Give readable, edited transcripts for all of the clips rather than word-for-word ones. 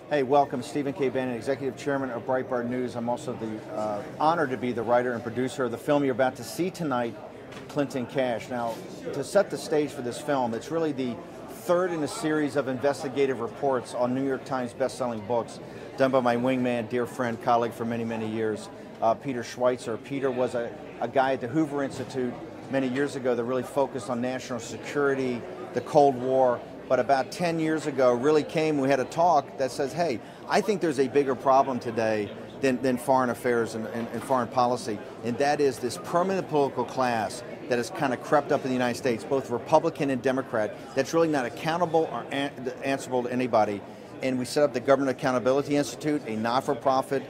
Hey, welcome, Stephen K. Bannon, Executive Chairman of Breitbart News. I'm also the honored to be the writer and producer of the film you're about to see tonight, Clinton Cash. Now, to set the stage for this film, it's really the third in a series of investigative reports on New York Times best-selling books done by my wingman, dear friend, colleague for many, many years, Peter Schweizer. Peter was a guy at the Hoover Institute many years ago that really focused on national security, the Cold War, but about 10 years ago really came, we had a talk that says, hey, I think there's a bigger problem today than foreign affairs and foreign policy, and that is this permanent political class that has kind of crept up in the United States, both Republican and Democrat, that's really not accountable or answerable to anybody. And we set up the Government Accountability Institute, a not-for-profit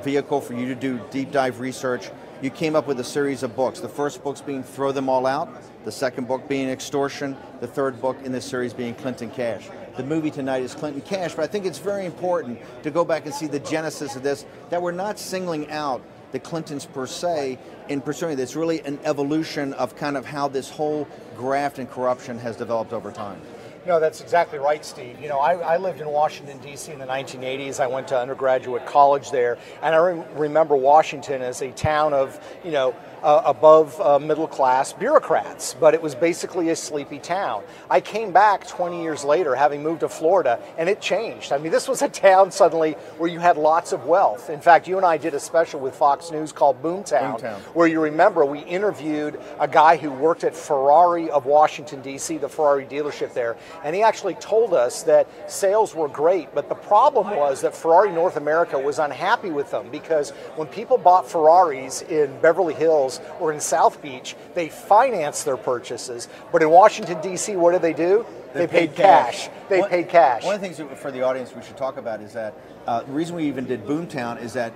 vehicle for you to do deep dive research. You came up with a series of books. The first book's being Throw Them All Out, the second book being Extortion, the third book in this series being Clinton Cash. The movie tonight is Clinton Cash, but I think it's very important to go back and see the genesis of this, that we're not singling out the Clintons per se in pursuing this. It's really an evolution of kind of how this whole graft and corruption has developed over time. No, that's exactly right, Steve. You know, I lived in Washington, D.C. in the 1980s. I went to undergraduate college there, and I remember Washington as a town of, you know, above middle-class bureaucrats, but it was basically a sleepy town. I came back 20 years later, having moved to Florida, and it changed. I mean, this was a town suddenly where you had lots of wealth. In fact, you and I did a special with Fox News called Boomtown, where you remember we interviewed a guy who worked at Ferrari of Washington, D.C., the Ferrari dealership there, and he actually told us that sales were great, but the problem was that Ferrari North America was unhappy with them because when people bought Ferraris in Beverly Hills or in South Beach, they financed their purchases. But in Washington, D.C., what did they do? They paid cash. They paid cash. One of the things for the audience we should talk about is that the reason we even did Boomtown is that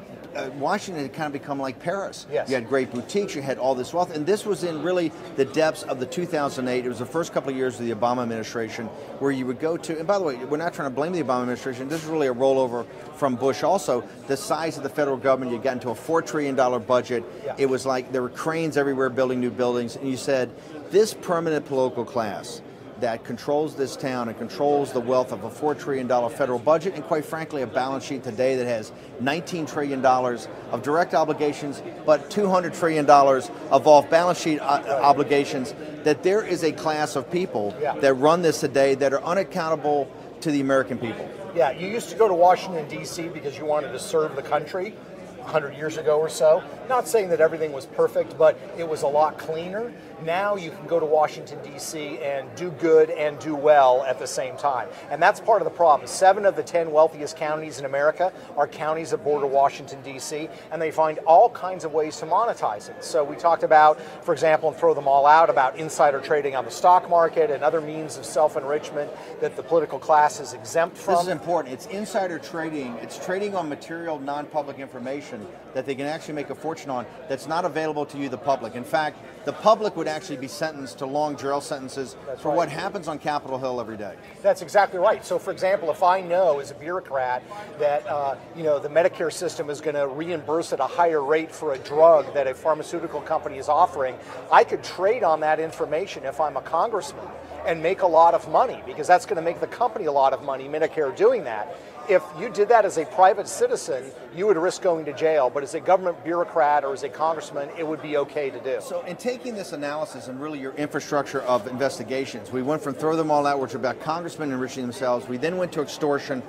Washington had kind of become like Paris. Yes. You had great boutiques, you had all this wealth, and this was in really the depths of the 2008, it was the first couple of years of the Obama administration, where you would go to, and by the way, we're not trying to blame the Obama administration, this is really a rollover from Bush also, the size of the federal government, you got into a $4 trillion budget, it was like there were cranes everywhere building new buildings, and you said, this permanent political class that controls this town and controls the wealth of a $4 trillion federal budget and quite frankly a balance sheet today that has $19 trillion of direct obligations but $200 trillion of off-balance sheet obligations, that there is a class of people that run this today that are unaccountable to the American people. Yeah, you used to go to Washington, D.C. because you wanted to serve the country 100 years ago or so. Not saying that everything was perfect, but it was a lot cleaner. Now you can go to Washington, D.C. and do good and do well at the same time. And that's part of the problem. 7 of the 10 wealthiest counties in America are counties that border Washington, D.C., and they find all kinds of ways to monetize it. So we talked about, for example, and Throw Them All Out, about insider trading on the stock market and other means of self-enrichment that the political class is exempt from. This is important. It's insider trading. It's trading on material, non-public information that they can actually make a fortune on that's not available to you, the public. In fact, the public would actually be sentenced to long jail sentences for what happens on Capitol Hill every day. That's exactly right. So, for example, if I know as a bureaucrat that you know, the Medicare system is going to reimburse at a higher rate for a drug that a pharmaceutical company is offering, I could trade on that information if I'm a congressman and make a lot of money, because that's going to make the company a lot of money, Medicare, doing that. If you did that as a private citizen, you would risk going to jail, but as a government bureaucrat or as a congressman, it would be okay to do. So in taking this analysis and really your infrastructure of investigations, we went from Throw Them All Out, which are about congressmen enriching themselves. We then went to Extortion,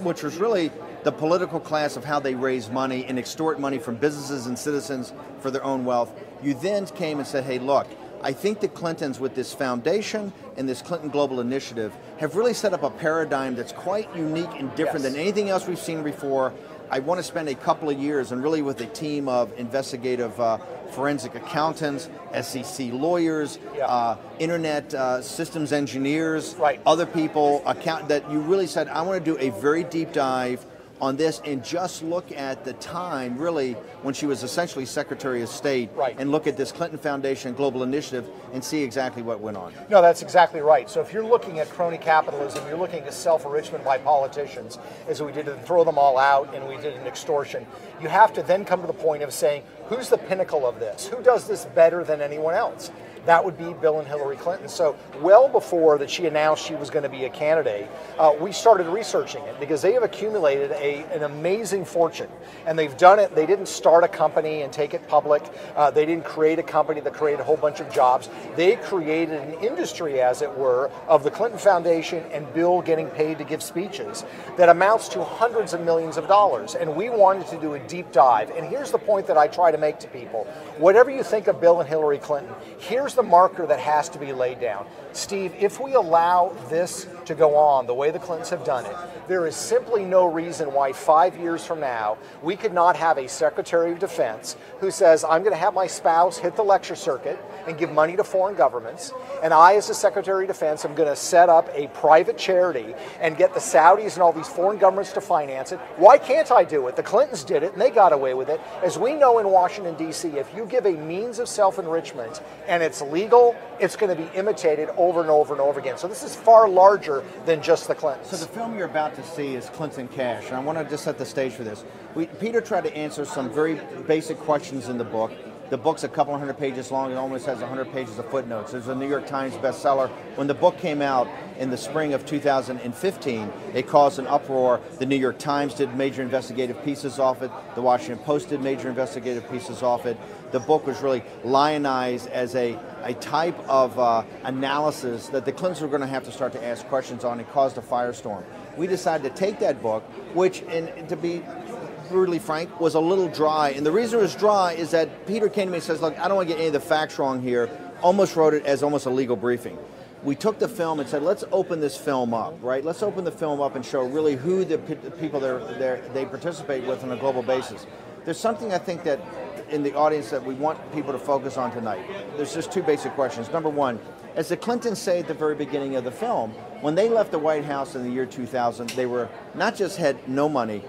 which was really the political class of how they raise money and extort money from businesses and citizens for their own wealth. You then came and said, hey, look, I think the Clintons with this foundation and this Clinton Global Initiative have really set up a paradigm that's quite unique and different than anything else we've seen before. I want to spend a couple of years and really with a team of investigative forensic accountants, SEC lawyers, internet systems engineers, other people, that you really said, I want to do a very deep dive on this and just look at the time, really, when she was essentially Secretary of State, right, and look at this Clinton Foundation Global Initiative and see exactly what went on. No, that's exactly right. So if you're looking at crony capitalism, you're looking at self-enrichment by politicians, as we did to throw them all out and we did an extortion, you have to then come to the point of saying, who's the pinnacle of this? Who does this better than anyone else? That would be Bill and Hillary Clinton. So well before that she announced she was going to be a candidate, we started researching it because they have accumulated an amazing fortune. And they've done it. They didn't start a company and take it public. They didn't create a company that created a whole bunch of jobs. They created an industry, as it were, of the Clinton Foundation and Bill getting paid to give speeches that amounts to hundreds of millions of dollars. And we wanted to do a deep dive. And here's the point that I try to make to people. Whatever you think of Bill and Hillary Clinton, here's the marker that has to be laid down. Steve, if we allow this to go on the way the Clintons have done it, there is simply no reason why 5 years from now we could not have a Secretary of Defense who says, I'm going to have my spouse hit the lecture circuit and give money to foreign governments, and I, as the Secretary of Defense, am going to set up a private charity and get the Saudis and all these foreign governments to finance it. Why can't I do it? The Clintons did it, and they got away with it. As we know in Washington, D.C., if you give a means of self-enrichment and it's legal, it's going to be imitated over and over and over again. So this is far larger than just the Clintons. So the film you're about to see is Clinton Cash, and I want to just set the stage for this. Peter tried to answer some very basic questions in the book. The book's a couple hundred pages long. It almost has 100 pages of footnotes. There's a New York Times bestseller. When the book came out in the spring of 2015, it caused an uproar. The New York Times did major investigative pieces off it. The Washington Post did major investigative pieces off it. The book was really lionized as a type of analysis that the Clintons were going to have to start to ask questions on. It caused a firestorm. We decided to take that book, which, and to be brutally frank, was a little dry. And the reason it was dry is that Peter came to me and says, look, I don't want to get any of the facts wrong here. Almost wrote it as almost a legal briefing. We took the film and said, let's open this film up, right? Let's open the film up and show really who the people they participate with on a global basis. There's something I think that in the audience that we want people to focus on tonight. There's just two basic questions. Number one, as the Clintons say at the very beginning of the film, when they left the White House in the year 2000, they were not just had no money,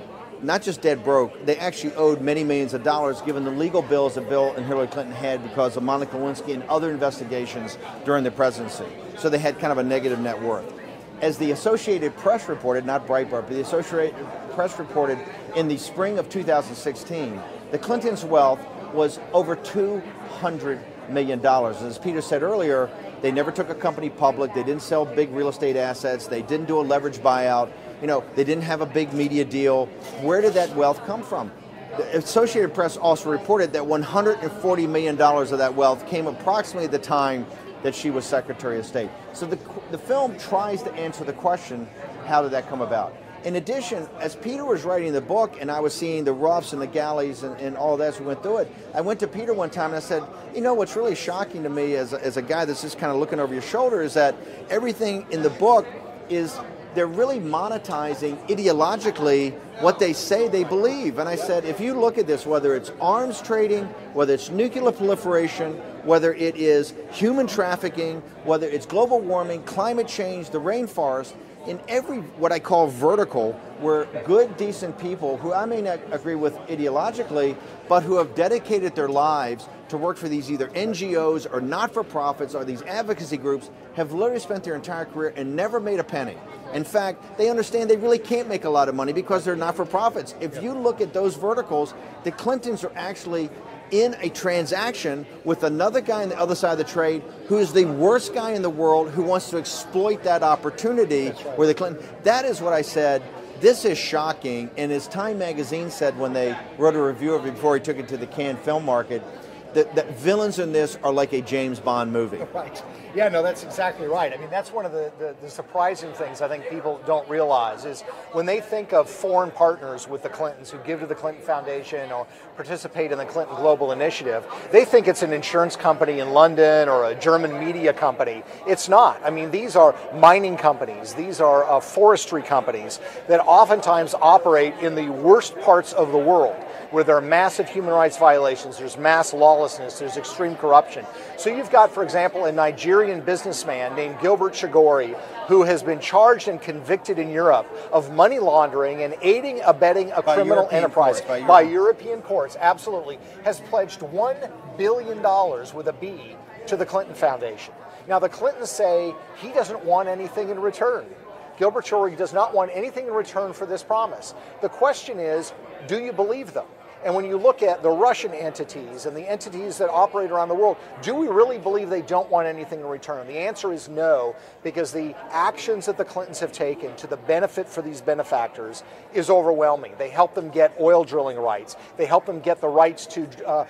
not just dead broke, they actually owed many millions of dollars given the legal bills that Bill and Hillary Clinton had because of Monica Lewinsky and other investigations during the presidency. So they had kind of a negative net worth. As the Associated Press reported, not Breitbart, but the Associated Press reported in the spring of 2016, the Clintons' wealth was over $200 million. As Peter said earlier, they never took a company public, they didn't sell big real estate assets, they didn't do a leverage buyout, they didn't have a big media deal. Where did that wealth come from? The Associated Press also reported that $140 million of that wealth came approximately at the time that she was Secretary of State. So the film tries to answer the question, how did that come about? In addition, as Peter was writing the book and I was seeing the roughs and the galleys and all that as we went through it, I went to Peter one time and I said, what's really shocking to me as a guy that's just kind of looking over your shoulder is that everything in the book is they're really monetizing ideologically what they say they believe. And I said, if you look at this, whether it's arms trading, whether it's nuclear proliferation, whether it is human trafficking, whether it's global warming, climate change, the rainforest, in every what I call vertical, where good, decent people who I may not agree with ideologically, but who have dedicated their lives to work for these either NGOs or not-for-profits or these advocacy groups have literally spent their entire career and never made a penny. In fact, they understand they really can't make a lot of money because they're not-for-profits. If you look at those verticals, the Clintons are actually in a transaction with another guy on the other side of the trade who is the worst guy in the world who wants to exploit that opportunity where the Clinton. That is what I said. This is shocking. And as Time Magazine said when they wrote a review of it before he took it to the Cannes film market, that villains in this are like a James Bond movie. Right. Yeah, no, that's exactly right. I mean, that's one of the surprising things I think people don't realize is when they think of foreign partners with the Clintons who give to the Clinton Foundation or participate in the Clinton Global Initiative, they think it's an insurance company in London or a German media company. It's not. I mean, these are mining companies. These are forestry companies that oftentimes operate in the worst parts of the world. where there are massive human rights violations, there's mass lawlessness, there's extreme corruption. So you've got, for example, a Nigerian businessman named Gilbert Chagori, who has been charged and convicted in Europe of money laundering and aiding, abetting a criminal enterprise by European courts, absolutely, has pledged $1 billion with a B to the Clinton Foundation. Now, the Clintons say he doesn't want anything in return. Gilbert Chagori does not want anything in return for this promise. The question is, do you believe them? And when you look at the Russian entities and the entities that operate around the world, do we really believe they don't want anything in return? The answer is no, because the actions that the Clintons have taken to the benefit for these benefactors is overwhelming. They help them get oil drilling rights. They help them get the rights to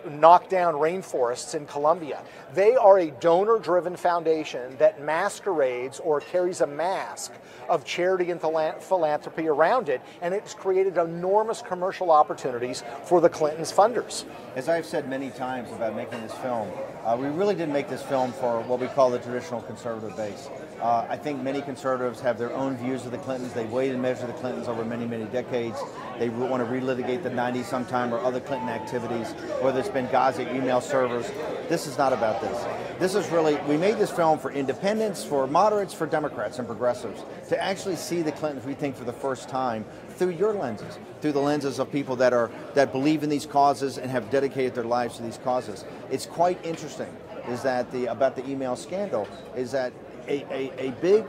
knock down rainforests in Colombia. They are a donor-driven foundation that masquerades or carries a mask of charity and philanthropy around it, and it's created enormous commercial opportunities for the Clintons' funders. As I've said many times about making this film, we really didn't make this film for what we call the traditional conservative base. I think many conservatives have their own views of the Clintons. They weighed and measured the Clintons over many, many decades. They want to relitigate the 90s sometime or other Clinton activities, whether it's Benghazi email servers. This is not about this. This is really, we made this film for independents, for moderates, for Democrats and progressives, to actually see the Clintons, we think, for the first time through your lenses, through the lenses of people that believe in these causes and have dedicated their lives to these causes. It's quite interesting is that about the email scandal is that a big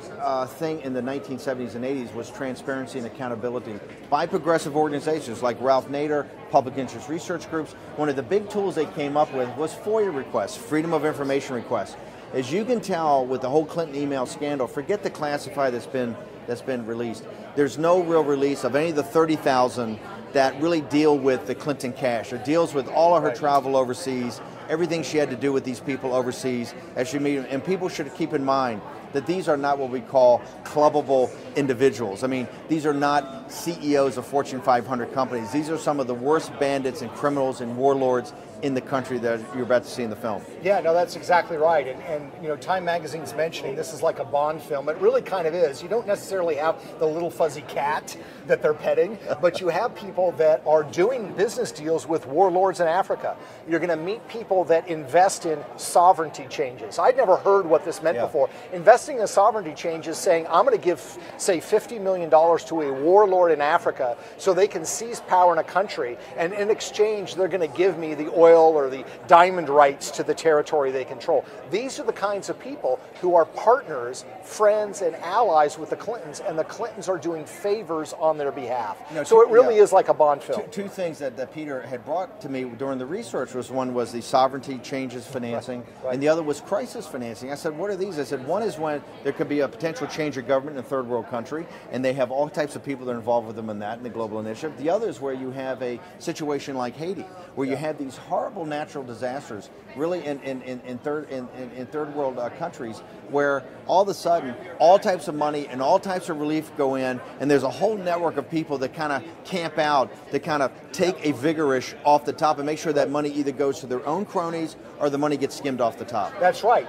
thing in the 1970s and 80s was transparency and accountability by progressive organizations like Ralph Nader, public interest research groups. One of the big tools they came up with was FOIA requests, Freedom of Information requests. As you can tell with the whole Clinton email scandal, forget the classified that's been released. There's no real release of any of the 30,000 that really deal with the Clinton cash or deals with all of her travel overseas, everything she had to do with these people overseas as she meet them. And people should keep in mind that these are not what we call clubbable individuals. I mean, these are not CEOs of Fortune 500 companies. These are some of the worst bandits and criminals and warlords in the country that you're about to see in the film. Yeah, no, that's exactly right. And you know, Time Magazine's mentioning this is like a Bond film. It really kind of is. You don't necessarily have the little fuzzy cat that they're petting, but you have people that are doing business deals with warlords in Africa. You're going to meet people that invest in sovereignty changes. I'd never heard what this meant before. Investing in sovereignty changes, saying I'm going to give, say, $50 million to a warlord in Africa so they can seize power in a country, and in exchange they're going to give me the oil or the diamond rights to the territory they control. These are the kinds of people who are partners, friends, and allies with the Clintons, and the Clintons are doing favors on their behalf. You know, so it really is like a Bond film. Two things that Peter had brought to me during the research was one was the sovereignty changes financing, and the other was crisis financing. I said, what are these? I said, one is when there could be a potential change of government in a third world country, and they have all types of people that are involved with them in that, in the global initiative. The other is where you have a situation like Haiti, where you have these horrible natural disasters, really in third world countries, where all of a sudden all types of money and all types of relief go in, and there's a whole network of people that kind of camp out, that kind of take a vigorish off the top and make sure that money either goes to their own cronies or the money gets skimmed off the top. That's right.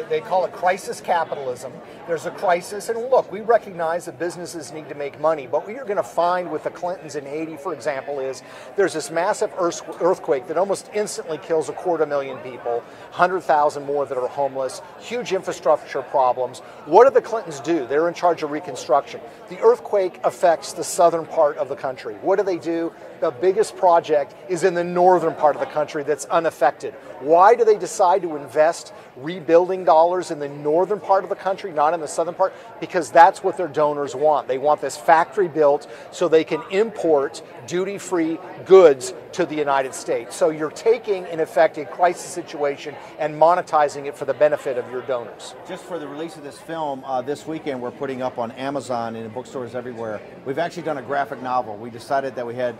They call it crisis capitalism. There's a crisis, and look, we recognize that businesses need to make money, but what you're going to find with the Clintons in Haiti, for example, is there's this massive earthquake that almost instantly kills 250,000 people, 100,000 more that are homeless, huge infrastructure problems. What do the Clintons do? They're in charge of reconstruction. The earthquake affects the southern part of the country. What do? The biggest project is in the northern part of the country that's unaffected. Why do they decide to invest rebuilding dollars in the northern part of the country, not in the southern part? Because that's what their donors want. They want this factory built so they can import duty-free goods to the United States. So you're taking, in effect, a crisis situation and monetizing it for the benefit of your donors. Just for the release of this film, this weekend we're putting up on Amazon and in bookstores everywhere. We've actually done a graphic novel. We decided that we had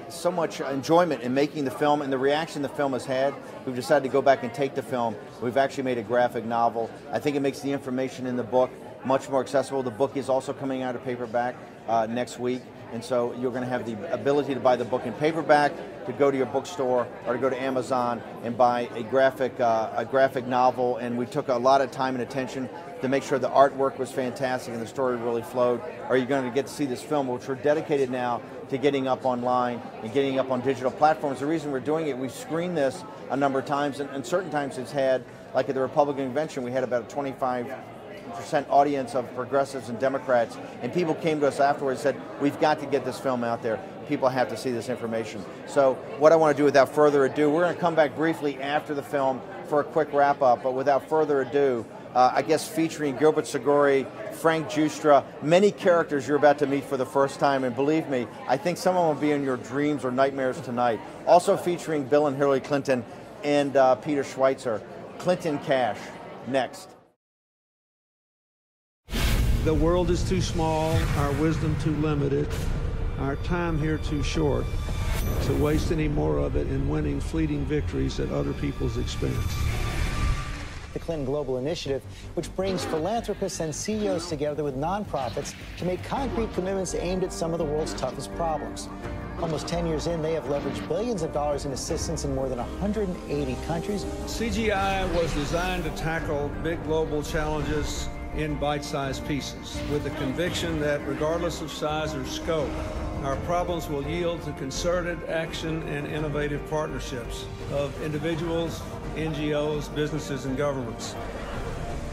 so much enjoyment in making the film and the reaction the film has had. We've decided to go back and take the film. We've actually made a graphic novel. I think it makes the information in the book much more accessible. The book is also coming out of paperback next week. And so you're going to have the ability to buy the book in paperback, to go to your bookstore, or to go to Amazon and buy a graphic novel. And we took a lot of time and attention to make sure the artwork was fantastic and the story really flowed, are you going to get to see this film, which we're dedicated now to getting up online and getting up on digital platforms. The reason we're doing it, we've screened this a number of times, and certain times it's had, like at the Republican convention, we had about a 25% audience of progressives and Democrats, and people came to us afterwards and said, we've got to get this film out there. People have to see this information. So what I want to do without further ado, we're going to come back briefly after the film for a quick wrap up, but without further ado, I guess featuring Gilbert Siguri, Frank Giustra, many characters you're about to meet for the first time, and believe me, I think some of them will be in your dreams or nightmares tonight. Also featuring Bill and Hillary Clinton and Peter Schweizer. Clinton Cash, next. The world is too small, our wisdom too limited, our time here too short to waste any more of it in winning fleeting victories at other people's expense. The Clinton Global Initiative, which brings philanthropists and CEOs together with nonprofits to make concrete commitments aimed at some of the world's toughest problems. Almost 10 years in, they have leveraged billions of dollars in assistance in more than 180 countries. CGI was designed to tackle big global challenges in bite-sized pieces, with the conviction that regardless of size or scope, our problems will yield to concerted action and innovative partnerships of individuals, NGOs, businesses, and governments.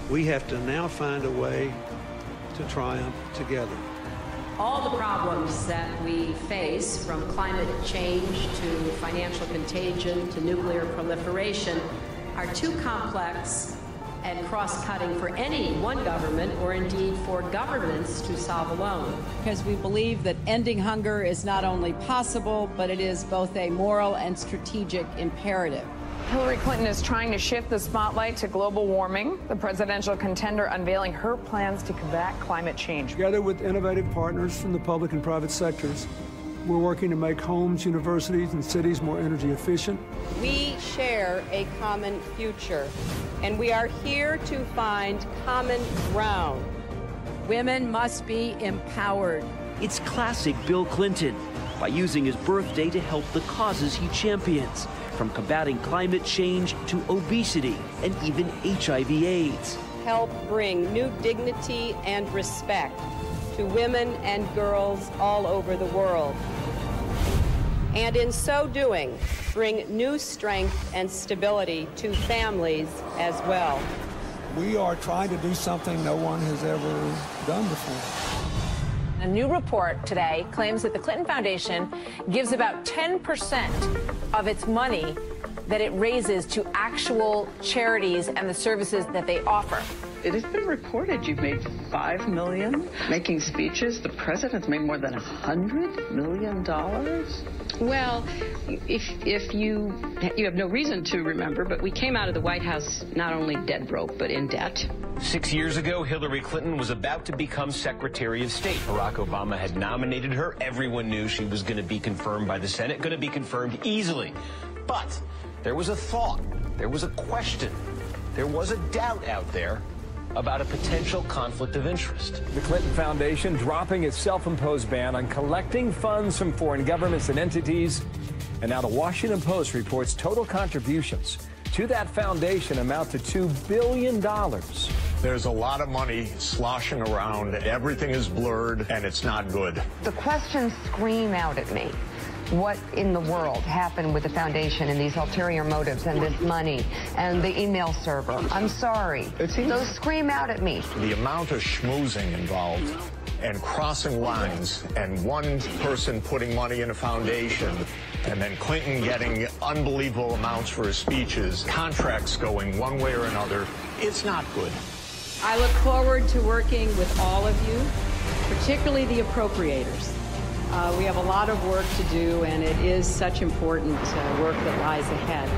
We have to now find a way to triumph together. All the problems that we face, from climate change to financial contagion to nuclear proliferation, are too complex and cross-cutting for any one government, or indeed for governments, to solve alone. Because we believe that ending hunger is not only possible, but it is both a moral and strategic imperative. Hillary Clinton is trying to shift the spotlight to global warming, the presidential contender unveiling her plans to combat climate change. Together with innovative partners from the public and private sectors, we're working to make homes, universities, and cities more energy efficient. We share a common future, and we are here to find common ground. Women must be empowered. It's classic Bill Clinton, by using his birthday to help the causes he champions, from combating climate change to obesity and even HIV/AIDS. Help bring new dignity and respect to women and girls all over the world. And in so doing, bring new strength and stability to families as well. We are trying to do something no one has ever done before. A new report today claims that the Clinton Foundation gives about 10% of its money that it raises to actual charities and the services that they offer. It has been reported you've made $5 million making speeches. The president's made more than $100 million. Well, if you have no reason to remember, but we came out of the White House not only dead broke, but in debt. 6 years ago, Hillary Clinton was about to become Secretary of State. Barack Obama had nominated her. Everyone knew she was going to be confirmed by the Senate, going to be confirmed easily. But there was a thought, there was a question, there was a doubt out there about a potential conflict of interest. The Clinton Foundation dropping its self-imposed ban on collecting funds from foreign governments and entities. And now the Washington Post reports total contributions to that foundation amount to $2 billion. There's a lot of money sloshing around. Everything is blurred, and it's not good. The questions scream out at me. What in the world happened with the foundation and these ulterior motives and this money and the email server? I'm sorry. Those scream out at me. The amount of schmoozing involved and crossing lines and one person putting money in a foundation and then Clinton getting unbelievable amounts for his speeches, contracts going one way or another, it's not good. I look forward to working with all of you, particularly the appropriators. We have a lot of work to do, and it is such important work that lies ahead.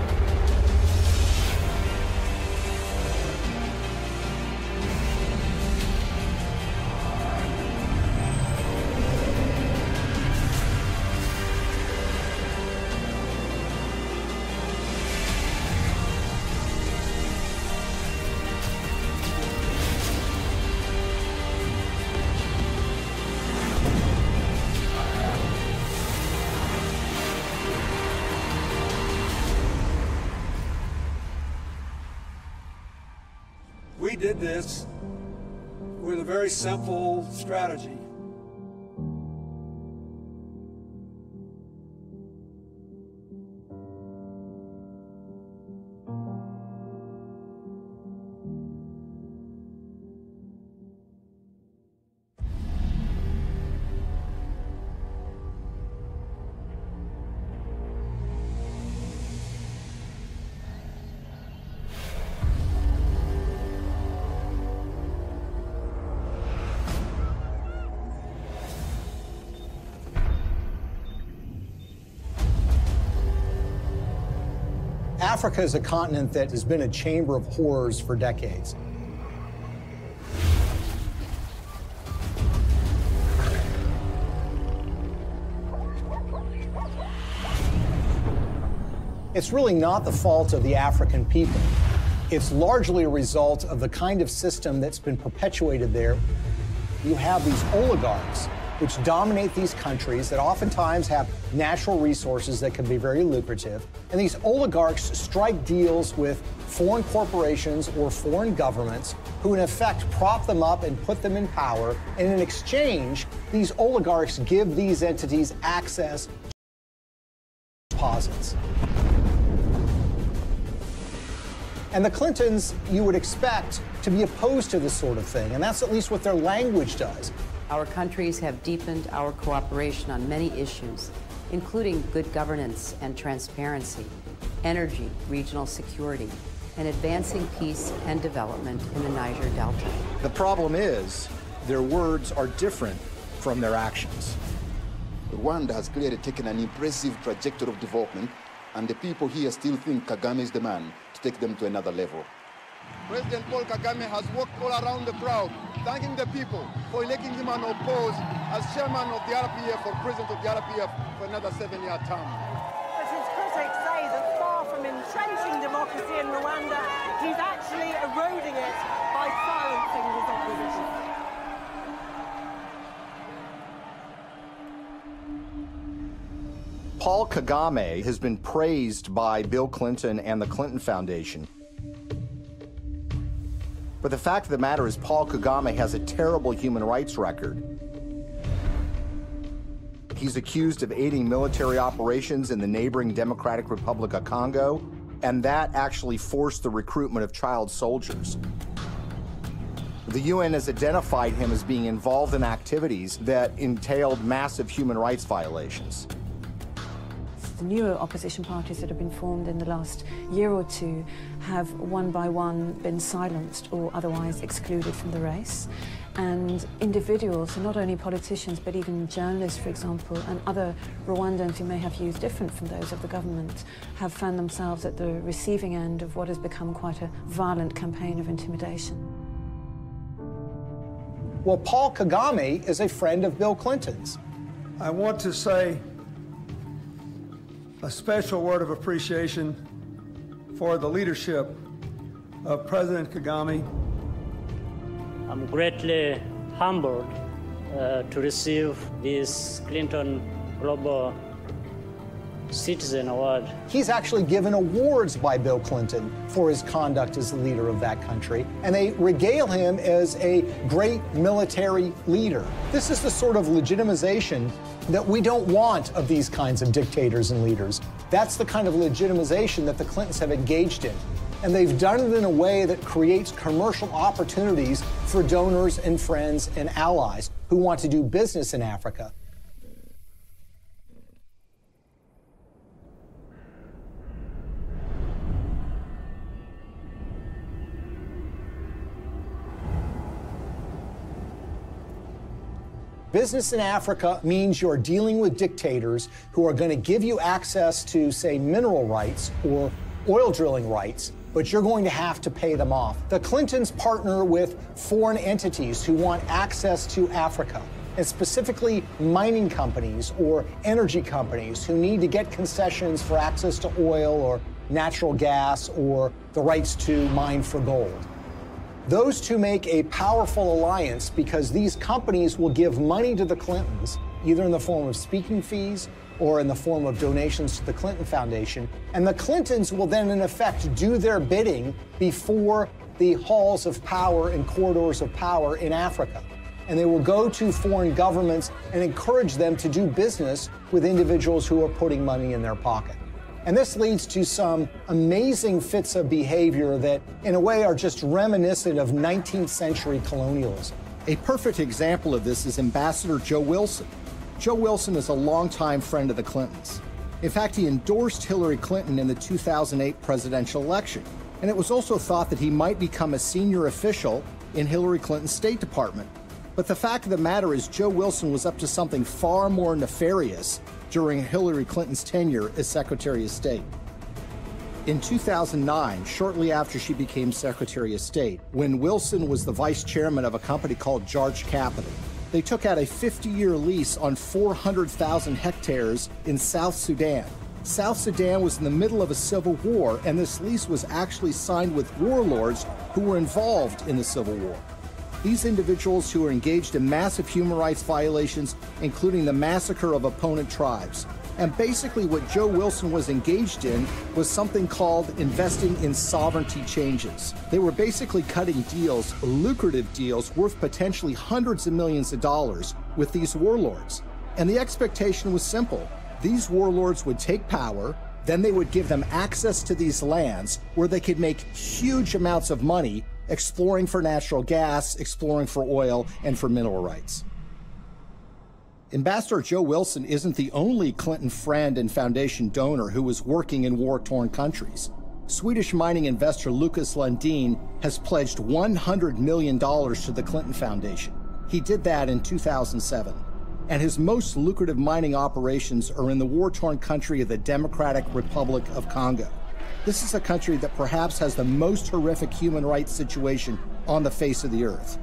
We did this with a very simple strategy. Africa is a continent that has been a chamber of horrors for decades. It's really not the fault of the African people. It's largely a result of the kind of system that's been perpetuated there. You have these oligarchs which dominate these countries that oftentimes have natural resources that can be very lucrative. And these oligarchs strike deals with foreign corporations or foreign governments who in effect prop them up and put them in power. And in exchange, these oligarchs give these entities access to deposits. And the Clintons, you would expect to be opposed to this sort of thing, and that's at least what their language does. Our countries have deepened our cooperation on many issues, including good governance and transparency, energy, regional security, and advancing peace and development in the Niger Delta. The problem is their words are different from their actions. Rwanda has clearly taken an impressive trajectory of development, and the people here still think Kagame is the man to take them to another level. President Paul Kagame has walked all around the crowd, thanking the people for electing him unopposed as chairman of the RPF or president of the RPF for another 7-year term. But his critics say that far from entrenching democracy in Rwanda, he's actually eroding it by silencing his opposition. Paul Kagame has been praised by Bill Clinton and the Clinton Foundation. But the fact of the matter is Paul Kagame has a terrible human rights record. He's accused of aiding military operations in the neighboring Democratic Republic of Congo, and that actually forced the recruitment of child soldiers. The UN has identified him as being involved in activities that entailed massive human rights violations. The newer opposition parties that have been formed in the last year or two have one by one been silenced or otherwise excluded from the race. And individuals, and not only politicians, but even journalists, for example, and other Rwandans who may have views different from those of the government, have found themselves at the receiving end of what has become quite a violent campaign of intimidation. Well, Paul Kagame is a friend of Bill Clinton's. I want to say a special word of appreciation for the leadership of President Kagame. I'm greatly humbled to receive this Clinton Global Citizen Award. He's actually given awards by Bill Clinton for his conduct as the leader of that country, and they regale him as a great military leader. This is the sort of legitimization that we don't want of these kinds of dictators and leaders. That's the kind of legitimization that the Clintons have engaged in. And they've done it in a way that creates commercial opportunities for donors and friends and allies who want to do business in Africa. Business in Africa means you're dealing with dictators who are going to give you access to, say, mineral rights or oil drilling rights, but you're going to have to pay them off. The Clintons partner with foreign entities who want access to Africa, and specifically mining companies or energy companies who need to get concessions for access to oil or natural gas or the rights to mine for gold. Those two make a powerful alliance because these companies will give money to the Clintons, either in the form of speaking fees or in the form of donations to the Clinton Foundation. And the Clintons will then, in effect, do their bidding before the halls of power and corridors of power in Africa. And they will go to foreign governments and encourage them to do business with individuals who are putting money in their pocket. And this leads to some amazing fits of behavior that, in a way, are just reminiscent of 19th century colonialism. A perfect example of this is Ambassador Joe Wilson. Joe Wilson is a longtime friend of the Clintons. In fact, he endorsed Hillary Clinton in the 2008 presidential election. And it was also thought that he might become a senior official in Hillary Clinton's State Department. But the fact of the matter is Joe Wilson was up to something far more nefarious during Hillary Clinton's tenure as Secretary of State. In 2009, shortly after she became Secretary of State, when Wilson was the vice chairman of a company called Jarch Capital, they took out a 50-year lease on 400,000 hectares in South Sudan. South Sudan was in the middle of a civil war, and this lease was actually signed with warlords who were involved in the Civil War. These individuals who were engaged in massive human rights violations, including the massacre of opponent tribes. And basically what Joe Wilson was engaged in was something called investing in sovereignty changes. They were basically cutting deals, lucrative deals, worth potentially hundreds of millions of dollars with these warlords. And the expectation was simple. These warlords would take power, then they would give them access to these lands where they could make huge amounts of money exploring for natural gas, exploring for oil, and for mineral rights. Ambassador Joe Wilson isn't the only Clinton friend and foundation donor who was working in war-torn countries. Swedish mining investor Lucas Lundin has pledged $100 million to the Clinton Foundation. He did that in 2007. And his most lucrative mining operations are in the war-torn country of the Democratic Republic of Congo. This is a country that perhaps has the most horrific human rights situation on the face of the earth.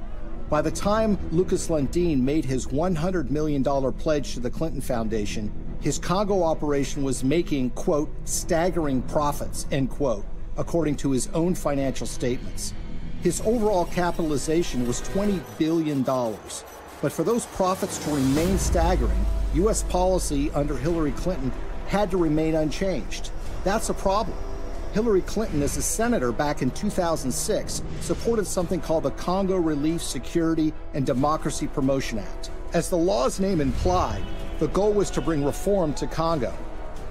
By the time Lucas Lundin made his $100 million pledge to the Clinton Foundation, his Congo operation was making, quote, staggering profits, end quote, according to his own financial statements. His overall capitalization was $20 billion. But for those profits to remain staggering, U.S. policy under Hillary Clinton had to remain unchanged. That's a problem. Hillary Clinton, as a senator back in 2006, supported something called the Congo Relief, Security, and Democracy Promotion Act. As the law's name implied, the goal was to bring reform to Congo.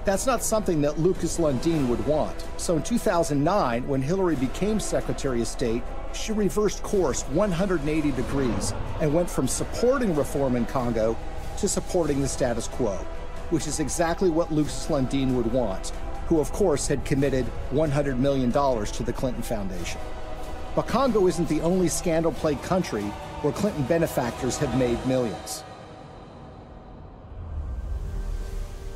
That's not something that Lucas Lundin would want. So in 2009, when Hillary became Secretary of State, she reversed course 180 degrees and went from supporting reform in Congo to supporting the status quo, which is exactly what Lucas Lundin would want, who of course had committed $100 million to the Clinton Foundation. But Congo isn't the only scandal-plagued country where Clinton benefactors have made millions.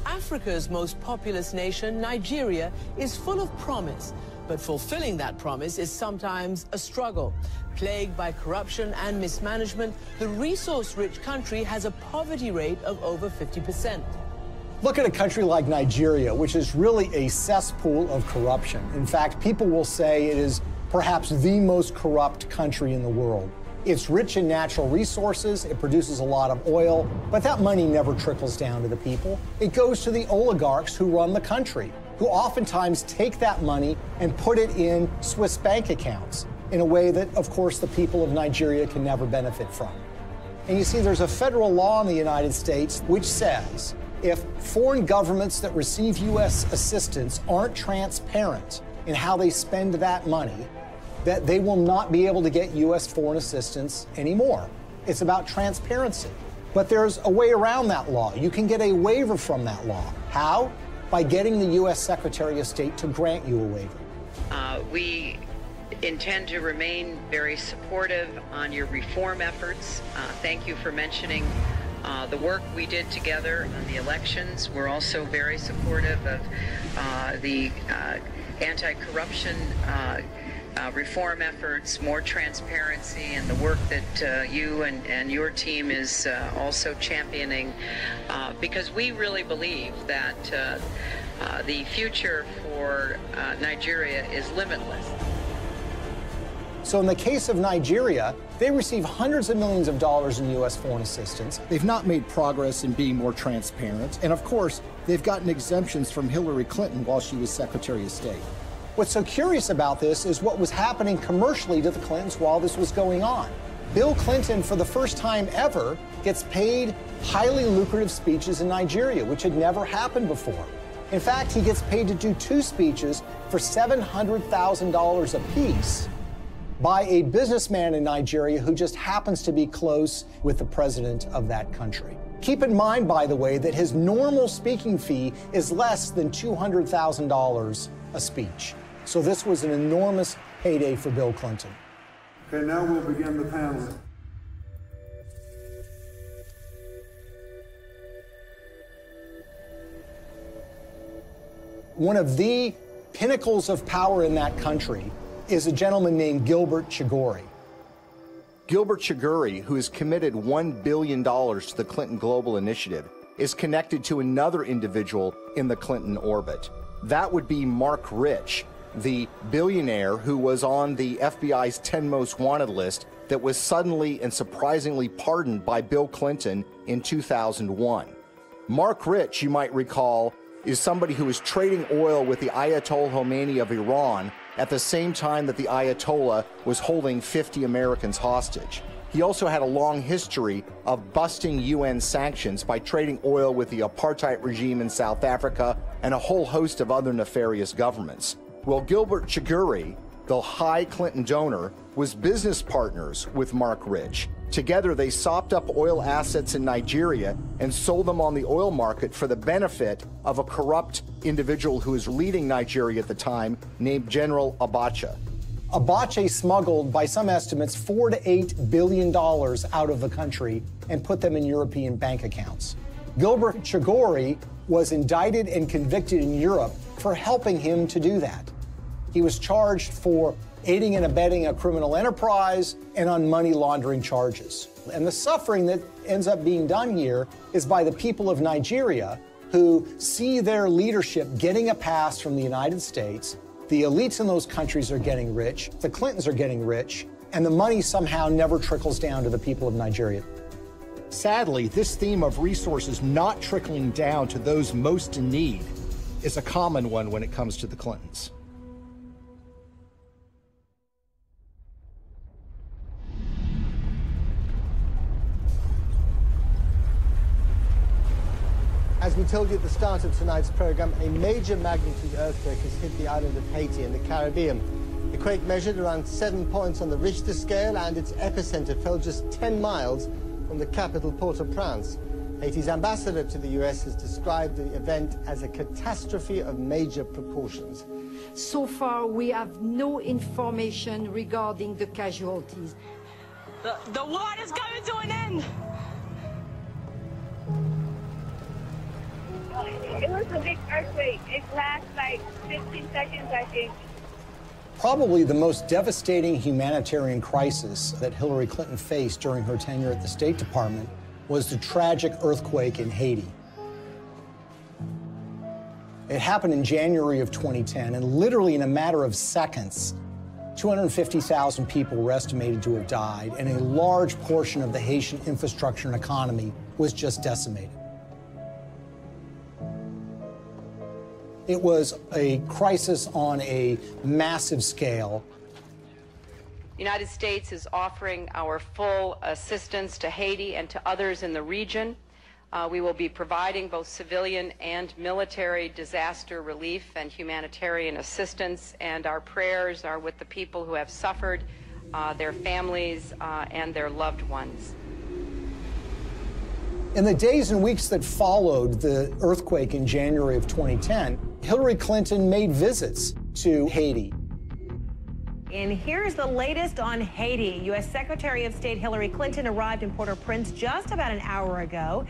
Africa's most populous nation, Nigeria, is full of promise, but fulfilling that promise is sometimes a struggle. Plagued by corruption and mismanagement, the resource-rich country has a poverty rate of over 50%. Look at a country like Nigeria, which is really a cesspool of corruption. In fact, people will say it is perhaps the most corrupt country in the world. It's rich in natural resources, it produces a lot of oil, but that money never trickles down to the people. It goes to the oligarchs who run the country, who oftentimes take that money and put it in Swiss bank accounts in a way that, of course, the people of Nigeria can never benefit from. And you see, there's a federal law in the United States which says if foreign governments that receive U.S. assistance aren't transparent in how they spend that money, that they will not be able to get U.S. foreign assistance anymore. It's about transparency. But there's a way around that law. You can get a waiver from that law. How? By getting the U.S. Secretary of State to grant you a waiver. We intend to remain very supportive on your reform efforts. Thank you for mentioning the work we did together on the elections. We're also very supportive of the anti-corruption reform efforts, more transparency, and the work that you and your team is also championing, because we really believe that the future for Nigeria is limitless. So in the case of Nigeria, they receive hundreds of millions of dollars in U.S. foreign assistance. They've not made progress in being more transparent. And of course, they've gotten exemptions from Hillary Clinton while she was Secretary of State. What's so curious about this is what was happening commercially to the Clintons while this was going on. Bill Clinton, for the first time ever, gets paid highly lucrative speeches in Nigeria, which had never happened before. In fact, he gets paid to do 2 speeches for $700,000 apiece by a businessman in Nigeria who just happens to be close with the president of that country. Keep in mind, by the way, that his normal speaking fee is less than $200,000 a speech. So this was an enormous payday for Bill Clinton. Okay, now we'll begin the panel. One of the pinnacles of power in that country is a gentleman named Gilbert Chagoury. Gilbert Chagoury, who has committed $1 billion to the Clinton Global Initiative, is connected to another individual in the Clinton orbit. That would be Marc Rich, the billionaire who was on the FBI's 10 Most Wanted list that was suddenly and surprisingly pardoned by Bill Clinton in 2001. Marc Rich, you might recall, is somebody who was trading oil with the Ayatollah Khomeini of Iran at the same time that the Ayatollah was holding 50 Americans hostage. He also had a long history of busting UN sanctions by trading oil with the apartheid regime in South Africa and a whole host of other nefarious governments. Well, Gilbert Chagoury, the high Clinton donor, was business partners with Marc Rich. Together, they sopped up oil assets in Nigeria and sold them on the oil market for the benefit of a corrupt individual who was leading Nigeria at the time, named General Abacha. Abacha smuggled, by some estimates, $4 to $8 billion out of the country and put them in European bank accounts. Gilbert Chagoury was indicted and convicted in Europe for helping him to do that. He was charged for aiding and abetting a criminal enterprise and on money laundering charges. And the suffering that ends up being done here is by the people of Nigeria, who see their leadership getting a pass from the United States. The elites in those countries are getting rich, the Clintons are getting rich, and the money somehow never trickles down to the people of Nigeria. Sadly, this theme of resources not trickling down to those most in need is a common one when it comes to the Clintons. As we told you at the start of tonight's program, a major magnitude earthquake has hit the island of Haiti in the Caribbean. The quake measured around 7 points on the Richter scale, and its epicenter fell just 10 miles from the capital, Port-au-Prince. Haiti's ambassador to the U.S. has described the event as a catastrophe of major proportions. So far, we have no information regarding the casualties. The war is coming to an end! It was a big earthquake. It lasted like 15 seconds, I think. Probably the most devastating humanitarian crisis that Hillary Clinton faced during her tenure at the State Department was the tragic earthquake in Haiti. It happened in January of 2010, and literally in a matter of seconds, 250,000 people were estimated to have died, and a large portion of the Haitian infrastructure and economy was just decimated. It was a crisis on a massive scale. The United States is offering our full assistance to Haiti and to others in the region. We will be providing both civilian and military disaster relief and humanitarian assistance, and our prayers are with the people who have suffered, their families, and their loved ones. In the days and weeks that followed the earthquake in January of 2010, Hillary Clinton made visits to Haiti. And here's the latest on Haiti. U.S. Secretary of State Hillary Clinton arrived in Port-au-Prince just about an hour ago.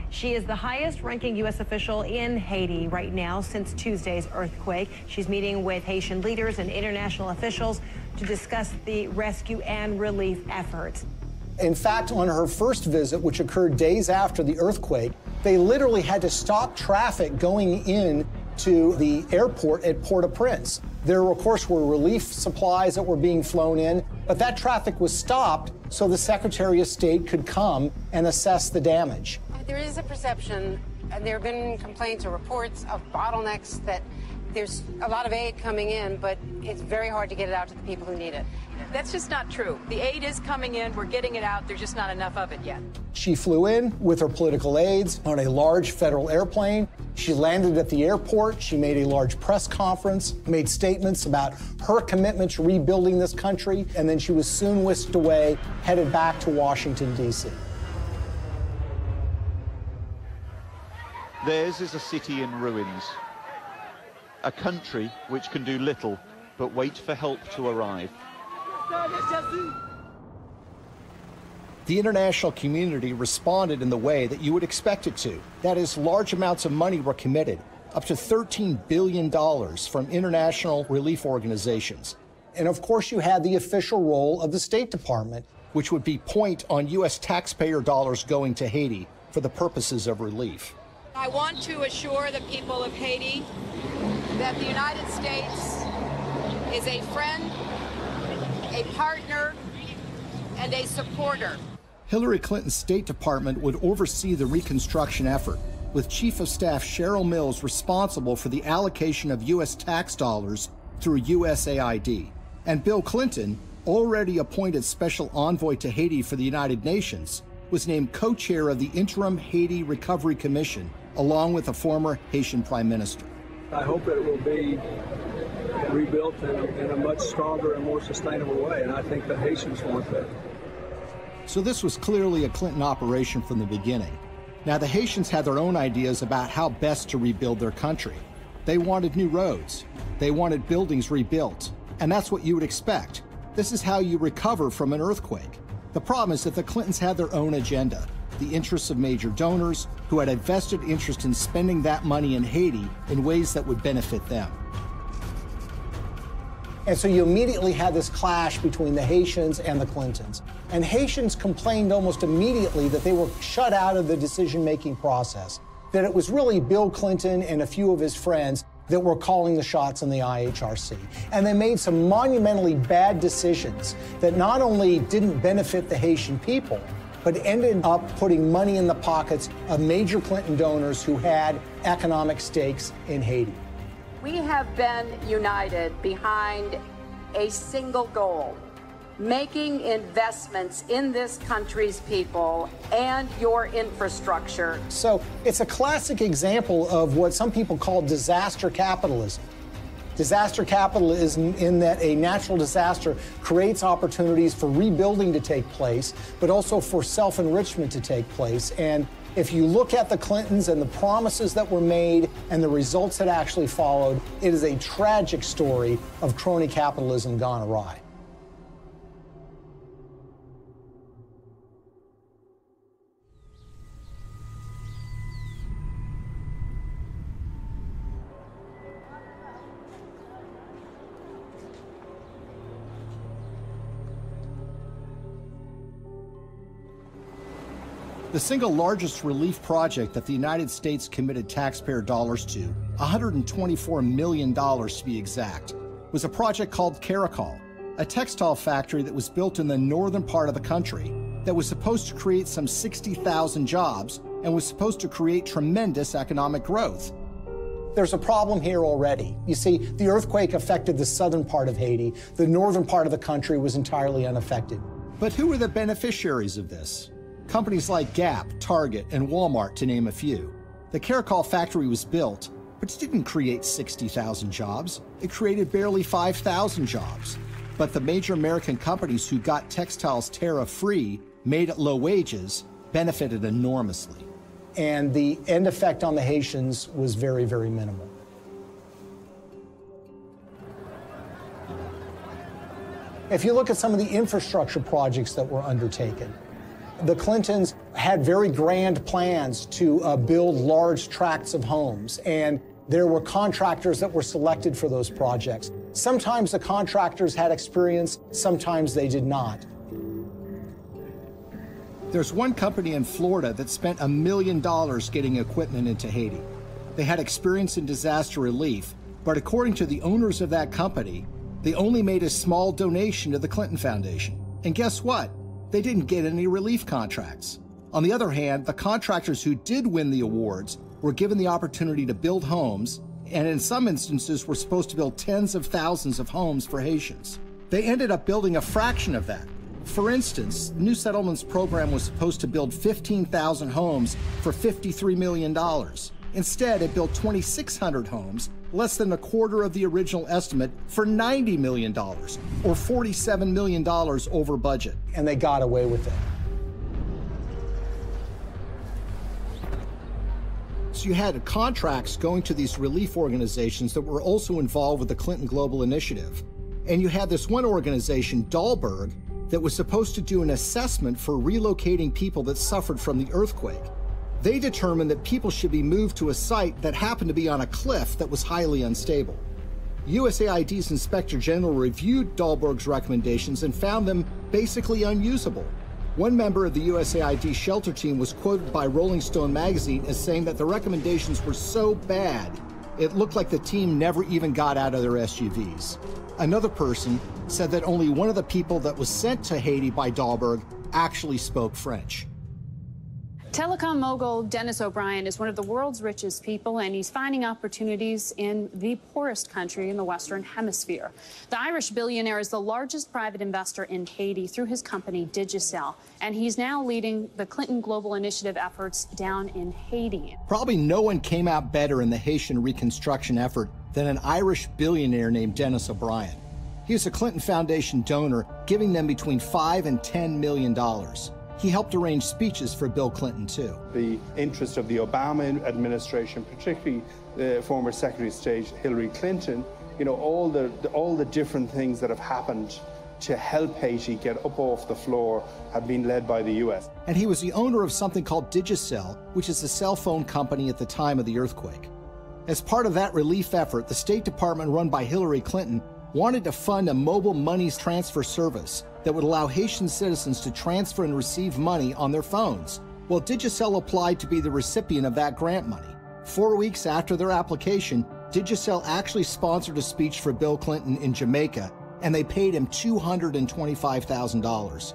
She is the highest-ranking U.S. official in Haiti right now since Tuesday's earthquake. She's meeting with Haitian leaders and international officials to discuss the rescue and relief efforts. In fact, on her first visit, which occurred days after the earthquake, they literally had to stop traffic going in to the airport at Port-au-Prince. There, of course, were relief supplies that were being flown in, but that traffic was stopped so the Secretary of State could come and assess the damage. There is a perception, and there have been complaints or reports of bottlenecks that there's a lot of aid coming in, but it's very hard to get it out to the people who need it. That's just not true. The aid is coming in, we're getting it out, there's just not enough of it yet. She flew in with her political aides on a large federal airplane. She landed at the airport. She made a large press conference, made statements about her commitment to rebuilding this country, and then she was soon whisked away, headed back to Washington, D.C. Theirs is a city in ruins, a country which can do little but wait for help to arrive. The international community responded in the way that you would expect it to. That is, large amounts of money were committed, up to $13 billion from international relief organizations. And of course, you had the official role of the State Department, which would be point on U.S. taxpayer dollars going to Haiti for the purposes of relief. I want to assure the people of Haiti that the United States is a friend, a partner, and a supporter. Hillary Clinton's State Department would oversee the reconstruction effort, with Chief of Staff Cheryl Mills responsible for the allocation of U.S. tax dollars through USAID. And Bill Clinton, already appointed Special Envoy to Haiti for the United Nations, was named co-chair of the Interim Haiti Recovery Commission, along with a former Haitian Prime Minister. I hope it will be rebuilt in a much stronger and more sustainable way, and I think the Haitians want that. So this was clearly a Clinton operation from the beginning. Now, the Haitians had their own ideas about how best to rebuild their country. They wanted new roads. They wanted buildings rebuilt. And that's what you would expect. This is how you recover from an earthquake. The problem is that the Clintons had their own agenda, the interests of major donors who had a vested interest in spending that money in Haiti in ways that would benefit them. And so you immediately had this clash between the Haitians and the Clintons. And Haitians complained almost immediately that they were shut out of the decision-making process, that it was really Bill Clinton and a few of his friends that were calling the shots in the IHRC. And they made some monumentally bad decisions that not only didn't benefit the Haitian people, but ended up putting money in the pockets of major Clinton donors who had economic stakes in Haiti. We have been united behind a single goal: making investments in this country's people and your infrastructure. So it's a classic example of what some people call disaster capitalism. Disaster capitalism in that a natural disaster creates opportunities for rebuilding to take place, but also for self-enrichment to take place. And if you look at the Clintons and the promises that were made and the results that actually followed, it is a tragic story of crony capitalism gone awry. The single largest relief project that the United States committed taxpayer dollars to, $124 million to be exact, was a project called Caracol, a textile factory that was built in the northern part of the country that was supposed to create some 60,000 jobs and was supposed to create tremendous economic growth. There's a problem here already. You see, the earthquake affected the southern part of Haiti. The northern part of the country was entirely unaffected. But who were the beneficiaries of this? Companies like Gap, Target, and Walmart, to name a few. The Caracol factory was built, but it didn't create 60,000 jobs. It created barely 5,000 jobs. But the major American companies who got textiles tariff-free, made at low wages, benefited enormously. And the end effect on the Haitians was very, very minimal. If you look at some of the infrastructure projects that were undertaken, the Clintons had very grand plans to build large tracts of homes, and there were contractors that were selected for those projects. Sometimes the contractors had experience, sometimes they did not. There's one company in Florida that spent $1 million getting equipment into Haiti. They had experience in disaster relief, but according to the owners of that company, they only made a small donation to the Clinton Foundation. And guess what? They didn't get any relief contracts. On the other hand, the contractors who did win the awards were given the opportunity to build homes and in some instances were supposed to build tens of thousands of homes for Haitians. They ended up building a fraction of that. For instance, the New Settlements program was supposed to build 15,000 homes for $53 million. Instead, it built 2,600 homes, less than a quarter of the original estimate, for $90 million, or $47 million over budget. And they got away with it. So you had contracts going to these relief organizations that were also involved with the Clinton Global Initiative. And you had this one organization, Dahlberg, that was supposed to do an assessment for relocating people that suffered from the earthquake. They determined that people should be moved to a site that happened to be on a cliff that was highly unstable. USAID's Inspector General reviewed Dahlberg's recommendations and found them basically unusable. One member of the USAID shelter team was quoted by Rolling Stone magazine as saying that the recommendations were so bad, it looked like the team never even got out of their SUVs. Another person said that only one of the people that was sent to Haiti by Dahlberg actually spoke French. Telecom mogul Dennis O'Brien is one of the world's richest people, and he's finding opportunities in the poorest country in the Western Hemisphere. The Irish billionaire is the largest private investor in Haiti through his company Digicel, and he's now leading the Clinton Global Initiative efforts down in Haiti. Probably no one came out better in the Haitian reconstruction effort than an Irish billionaire named Dennis O'Brien. He is a Clinton Foundation donor, giving them between $5 and $10 million. He helped arrange speeches for Bill Clinton, too. The interest of the Obama administration, particularly the former Secretary of State Hillary Clinton, you know, all the different things that have happened to help Haiti get up off the floor have been led by the U.S. And he was the owner of something called Digicel, which is a cell phone company at the time of the earthquake. As part of that relief effort, the State Department run by Hillary Clinton wanted to fund a mobile money transfer service that would allow Haitian citizens to transfer and receive money on their phones. Well, Digicel applied to be the recipient of that grant money. 4 weeks after their application, Digicel actually sponsored a speech for Bill Clinton in Jamaica, and they paid him $225,000.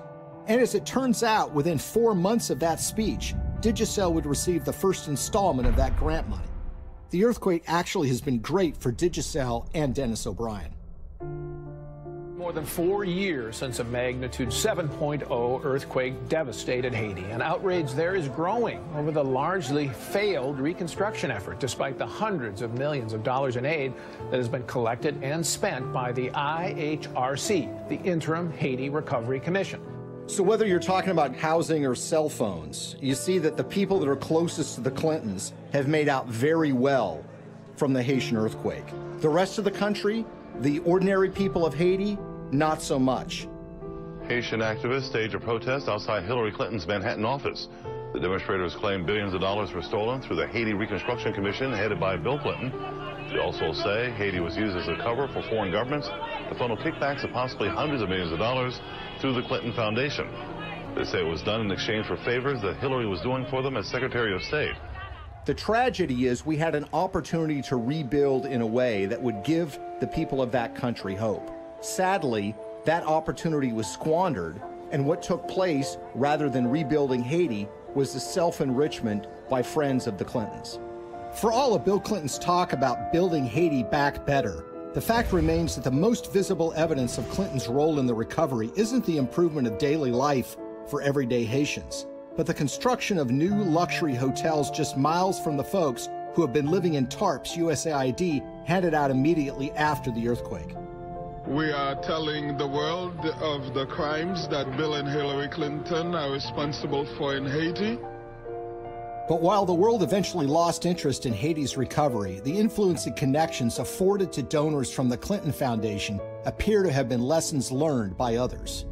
And as it turns out, within 4 months of that speech, Digicel would receive the first installment of that grant money. The earthquake actually has been great for Digicel and Dennis O'Brien. More than 4 years since a magnitude 7.0 earthquake devastated Haiti, and outrage there is growing over the largely failed reconstruction effort, despite the hundreds of millions of dollars in aid that has been collected and spent by the IHRC, the Interim Haiti Recovery Commission. So whether you're talking about housing or cell phones, you see that the people that are closest to the Clintons have made out very well from the Haitian earthquake. The rest of the country, the ordinary people of Haiti, not so much. Haitian activists staged a protest outside Hillary Clinton's Manhattan office. The demonstrators claim billions of dollars were stolen through the Haiti Reconstruction Commission headed by Bill Clinton. They also say Haiti was used as a cover for foreign governments to funnel kickbacks of possibly hundreds of millions of dollars through the Clinton Foundation. They say it was done in exchange for favors that Hillary was doing for them as Secretary of State. The tragedy is we had an opportunity to rebuild in a way that would give the people of that country hope. Sadly, that opportunity was squandered, and what took place, rather than rebuilding Haiti, was the self-enrichment by friends of the Clintons. For all of Bill Clinton's talk about building Haiti back better, the fact remains that the most visible evidence of Clinton's role in the recovery isn't the improvement of daily life for everyday Haitians, but the construction of new luxury hotels just miles from the folks who have been living in tarps USAID handed out immediately after the earthquake. We are telling the world of the crimes that Bill and Hillary Clinton are responsible for in Haiti. But while the world eventually lost interest in Haiti's recovery, the influence and connections afforded to donors from the Clinton Foundation appear to have been lessons learned by others.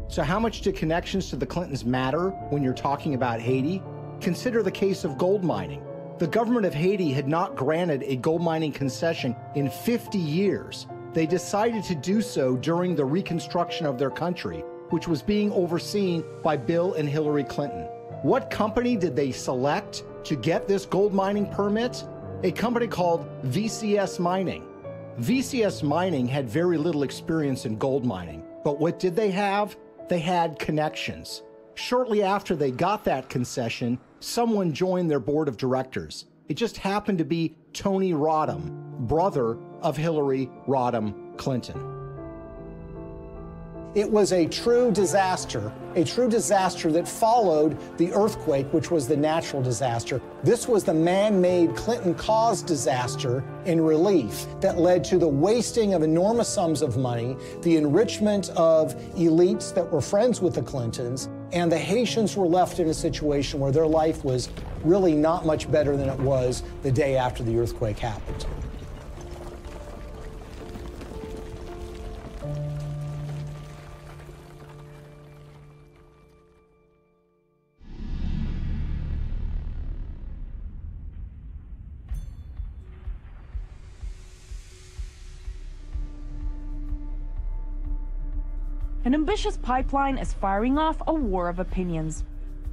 So how much do connections to the Clintons matter when you're talking about Haiti? Consider the case of gold mining. The government of Haiti had not granted a gold mining concession in 50 years. They decided to do so during the reconstruction of their country, which was being overseen by Bill and Hillary Clinton. What company did they select to get this gold mining permit? A company called VCS Mining. VCS Mining had very little experience in gold mining, but what did they have? They had connections. Shortly after they got that concession, someone joined their board of directors. It just happened to be Tony Rodham, brother of Hillary Rodham Clinton. It was a true disaster that followed the earthquake, which was the natural disaster. This was the man-made Clinton-caused disaster in relief that led to the wasting of enormous sums of money, the enrichment of elites that were friends with the Clintons, and the Haitians were left in a situation where their life was really not much better than it was the day after the earthquake happened. An ambitious pipeline is firing off a war of opinions.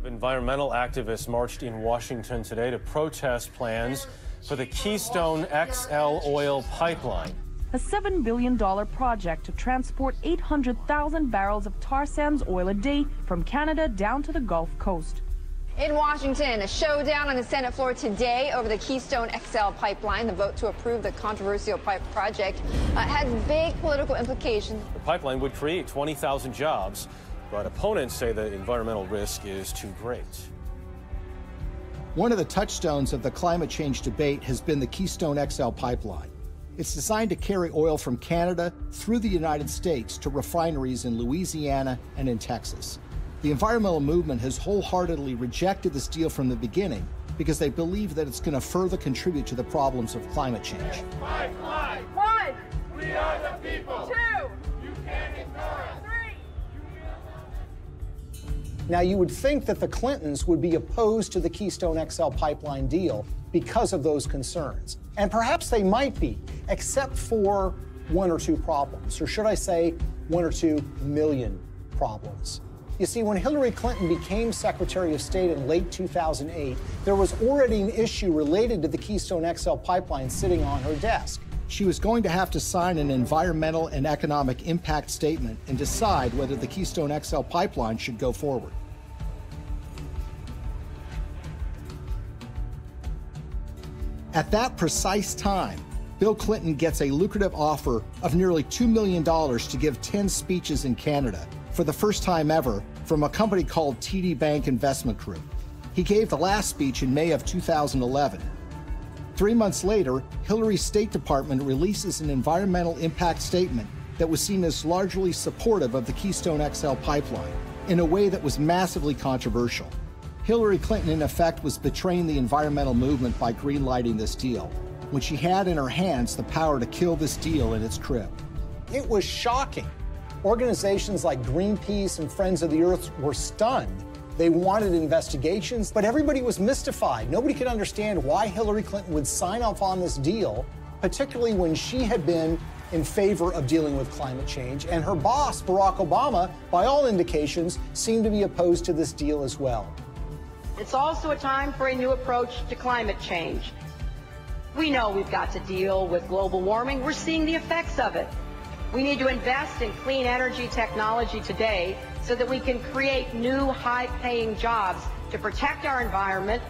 Environmental activists marched in Washington today to protest plans for the Keystone XL oil pipeline. A $7 billion project to transport 800,000 barrels of tar sands oil a day from Canada down to the Gulf Coast. In Washington, a showdown on the Senate floor today over the Keystone XL pipeline. The vote to approve the controversial project has big political implications. The pipeline would create 20,000 jobs, but opponents say the environmental risk is too great. One of the touchstones of the climate change debate has been the Keystone XL pipeline. It's designed to carry oil from Canada through the United States to refineries in Louisiana and in Texas. The environmental movement has wholeheartedly rejected this deal from the beginning because they believe that it's going to further contribute to the problems of climate change. Pipeline. 1. We are the people. 2. You can't ignore us. 3. Now, you would think that the Clintons would be opposed to the Keystone XL pipeline deal because of those concerns. And perhaps they might be, except for one or two problems, or should I say 1 or 2 million problems. You see, when Hillary Clinton became Secretary of State in late 2008, there was already an issue related to the Keystone XL pipeline sitting on her desk. She was going to have to sign an environmental and economic impact statement and decide whether the Keystone XL pipeline should go forward. At that precise time, Bill Clinton gets a lucrative offer of nearly $2 million to give 10 speeches in Canada for the first time ever from a company called TD Bank Investment Group. He gave the last speech in May of 2011. 3 months later, Hillary's State Department releases an environmental impact statement that was seen as largely supportive of the Keystone XL pipeline in a way that was massively controversial. Hillary Clinton, in effect, was betraying the environmental movement by greenlighting this deal, when she had in her hands the power to kill this deal in its crib. It was shocking. Organizations like Greenpeace and Friends of the Earth were stunned. They wanted investigations, but everybody was mystified. Nobody could understand why Hillary Clinton would sign off on this deal, particularly when she had been in favor of dealing with climate change, and her boss, Barack Obama, by all indications, seemed to be opposed to this deal as well. It's also a time for a new approach to climate change. We know we've got to deal with global warming. We're seeing the effects of it. We need to invest in clean energy technology today so that we can create new high-paying jobs to protect our environment,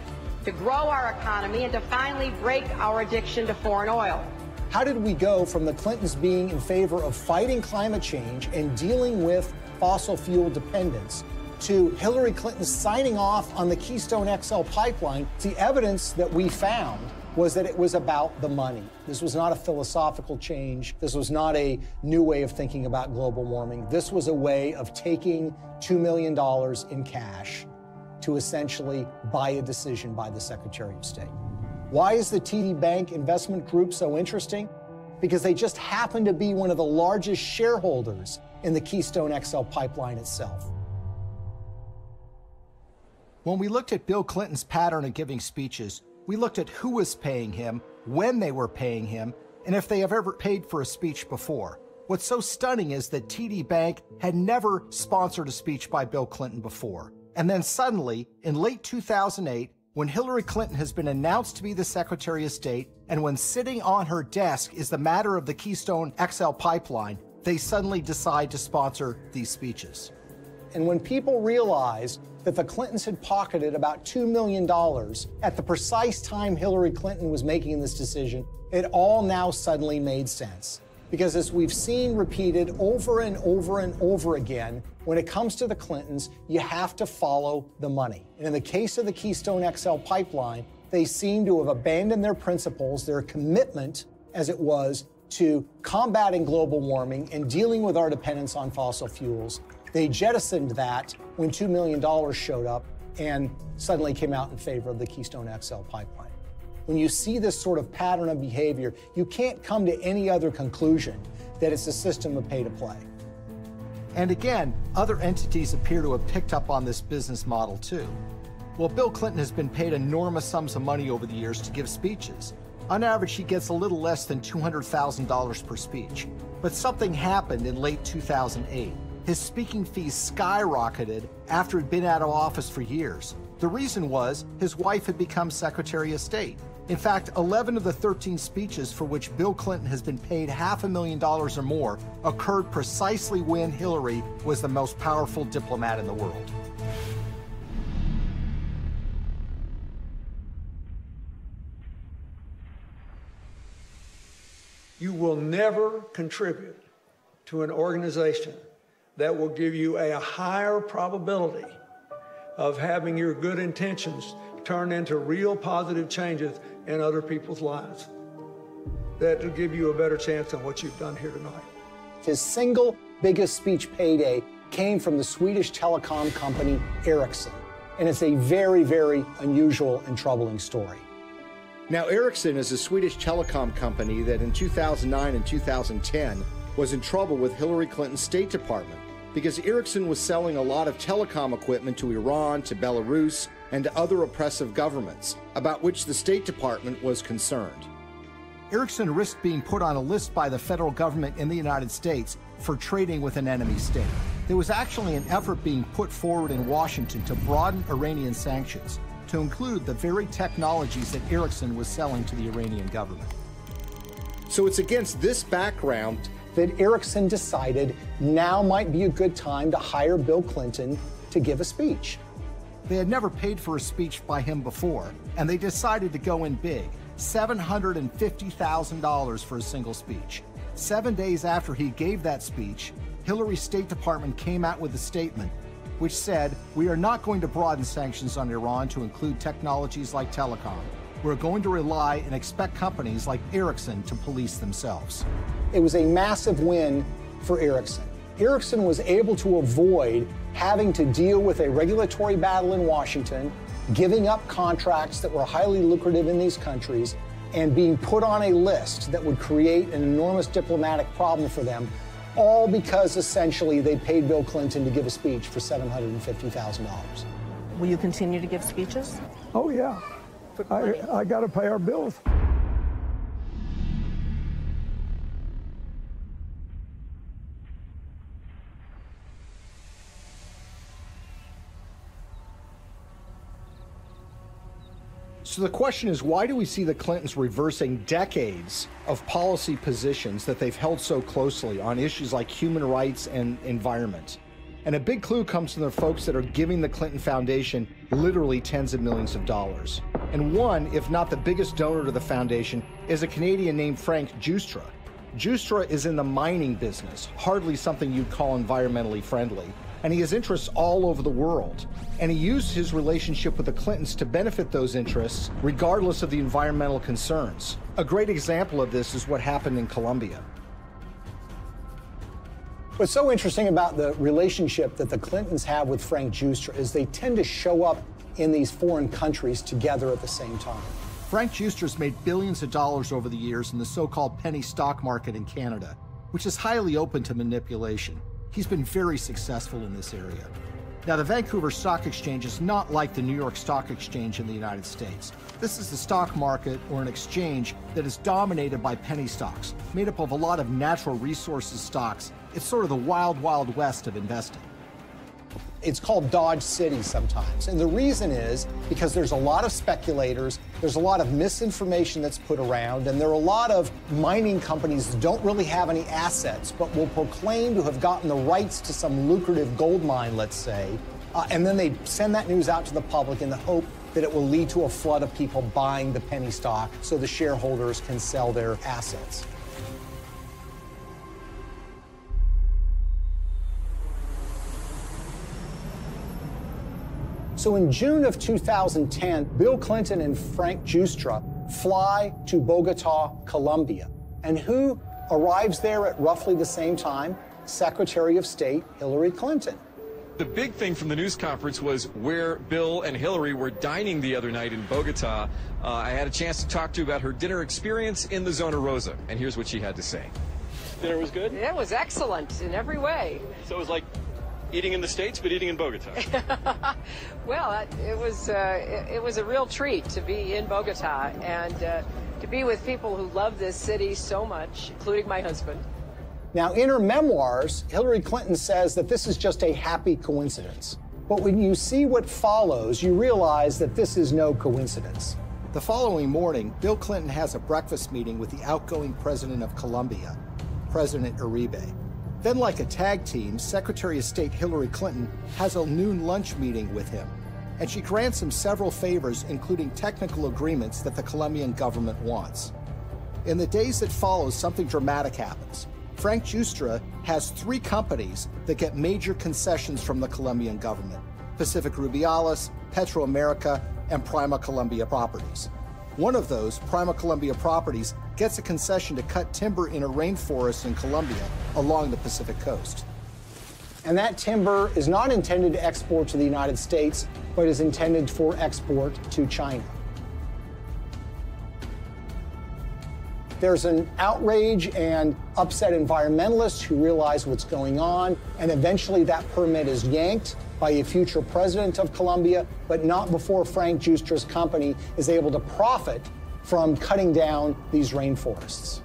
to grow our economy, and to finally break our addiction to foreign oil. How did we go from the Clintons being in favor of fighting climate change and dealing with fossil fuel dependence to Hillary Clinton signing off on the Keystone XL pipeline? The evidence that we found was that it was about the money. This was not a philosophical change. This was not a new way of thinking about global warming. This was a way of taking $2 million in cash to essentially buy a decision by the Secretary of State. Why is the TD Bank Investment Group so interesting? Because they just happen to be one of the largest shareholders in the Keystone XL pipeline itself. When we looked at Bill Clinton's pattern of giving speeches, we looked at who was paying him, when they were paying him, and if they have ever paid for a speech before. What's so stunning is that TD Bank had never sponsored a speech by Bill Clinton before. And then suddenly, in late 2008, when Hillary Clinton has been announced to be the Secretary of State, and when sitting on her desk is the matter of the Keystone XL pipeline, they suddenly decide to sponsor these speeches. And when people realized that the Clintons had pocketed about $2 million at the precise time Hillary Clinton was making this decision, it all now suddenly made sense. Because as we've seen repeated over and over and over again, when it comes to the Clintons, you have to follow the money. And in the case of the Keystone XL pipeline, they seem to have abandoned their principles, their commitment, as it was, to combating global warming and dealing with our dependence on fossil fuels. They jettisoned that when $2 million showed up and suddenly came out in favor of the Keystone XL pipeline. When you see this sort of pattern of behavior, you can't come to any other conclusion that it's a system of pay to play. And again, other entities appear to have picked up on this business model too. Well, Bill Clinton has been paid enormous sums of money over the years to give speeches. On average, he gets a little less than $200,000 per speech. But something happened in late 2008. His speaking fees skyrocketed after he'd been out of office for years. The reason was his wife had become Secretary of State. In fact, 11 of the 13 speeches for which Bill Clinton has been paid $500,000 or more occurred precisely when Hillary was the most powerful diplomat in the world. You will never contribute to an organization that will give you a higher probability of having your good intentions turn into real positive changes in other people's lives. That will give you a better chance than what you've done here tonight. His single biggest speech payday came from the Swedish telecom company Ericsson. And it's a very, very unusual and troubling story. Now, Ericsson is a Swedish telecom company that in 2009 and 2010 was in trouble with Hillary Clinton's State Department because Ericsson was selling a lot of telecom equipment to Iran, to Belarus, and to other oppressive governments, about which the State Department was concerned. Ericsson risked being put on a list by the federal government in the United States for trading with an enemy state. There was actually an effort being put forward in Washington to broaden Iranian sanctions to include the very technologies that Ericsson was selling to the Iranian government. So it's against this background that Ericsson decided now might be a good time to hire Bill Clinton to give a speech. They had never paid for a speech by him before, and they decided to go in big, $750,000 for a single speech. 7 days after he gave that speech, Hillary's State Department came out with a statement which said, "We are not going to broaden sanctions on Iran to include technologies like telecom. We're going to rely and expect companies like Ericsson to police themselves." It was a massive win for Ericsson. Ericsson was able to avoid having to deal with a regulatory battle in Washington, giving up contracts that were highly lucrative in these countries, and being put on a list that would create an enormous diplomatic problem for them, all because essentially they paid Bill Clinton to give a speech for $750,000. Will you continue to give speeches? Oh, yeah. I got to pay our bills. So the question is, why do we see the Clintons reversing decades of policy positions that they've held so closely on issues like human rights and environment? And a big clue comes from the folks that are giving the Clinton Foundation literally tens of millions of dollars. And one, if not the biggest donor to the foundation, is a Canadian named Frank Giustra. Giustra is in the mining business, hardly something you'd call environmentally friendly. And he has interests all over the world. And he used his relationship with the Clintons to benefit those interests, regardless of the environmental concerns. A great example of this is what happened in Colombia. What's so interesting about the relationship that the Clintons have with Frank Giustra is they tend to show up in these foreign countries together at the same time. Frank Giustra's made billions of dollars over the years in the so-called penny stock market in Canada, which is highly open to manipulation. He's been very successful in this area. Now, the Vancouver Stock Exchange is not like the New York Stock Exchange in the United States. This is the stock market or an exchange that is dominated by penny stocks, made up of a lot of natural resources stocks. It's sort of the wild, wild west of investing. It's called Dodge City sometimes. And the reason is because there's a lot of speculators There's a lot of misinformation that's put around, and there are a lot of mining companies that don't really have any assets, but will proclaim to have gotten the rights to some lucrative gold mine, let's say, and then they send that news out to the public in the hope that it will lead to a flood of people buying the penny stock so the shareholders can sell their assets. So in June of 2010, Bill Clinton and Frank Giustra fly to Bogota, Colombia. And who arrives there at roughly the same time? Secretary of State Hillary Clinton. The big thing from the news conference was where Bill and Hillary were dining the other night in Bogota. I had a chance to talk to about her dinner experience in the Zona Rosa, and here's what she had to say. Dinner was good? It was excellent in every way. So it was like eating in the States, but eating in Bogota. Well, it was a real treat to be in Bogota and to be with people who love this city so much, including my husband. Now, in her memoirs, Hillary Clinton says that this is just a happy coincidence. But when you see what follows, you realize that this is no coincidence. The following morning, Bill Clinton has a breakfast meeting with the outgoing president of Colombia, President Uribe. Then, like a tag team, Secretary of State Hillary Clinton has a noon lunch meeting with him, and she grants him several favors, including technical agreements that the Colombian government wants. In the days that follow, something dramatic happens. Frank Giustra has 3 companies that get major concessions from the Colombian government: Pacific Rubiales, Petroamerica, and Prima Colombia Properties. One of those, Prima Colombia Properties, gets a concession to cut timber in a rainforest in Colombia along the Pacific coast. And that timber is not intended to export to the United States, but is intended for export to China. There's an outrage and upset environmentalists who realize what's going on, and eventually that permit is yanked by a future president of Colombia, but not before Frank Giustra's company is able to profit from cutting down these rainforests,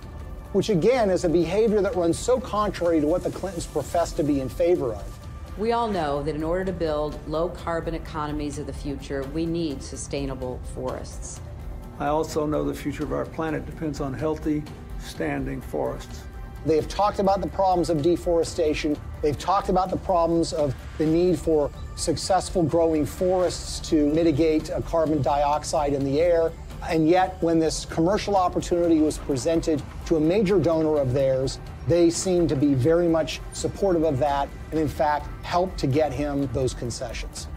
which again is a behavior that runs so contrary to what the Clintons profess to be in favor of. We all know that in order to build low-carbon economies of the future, we need sustainable forests. I also know the future of our planet depends on healthy, standing forests. They have talked about the problems of deforestation. They've talked about the problems of the need for successful growing forests to mitigate carbon dioxide in the air. And yet, when this commercial opportunity was presented to a major donor of theirs, they seemed to be very much supportive of that and, in fact, helped to get him those concessions.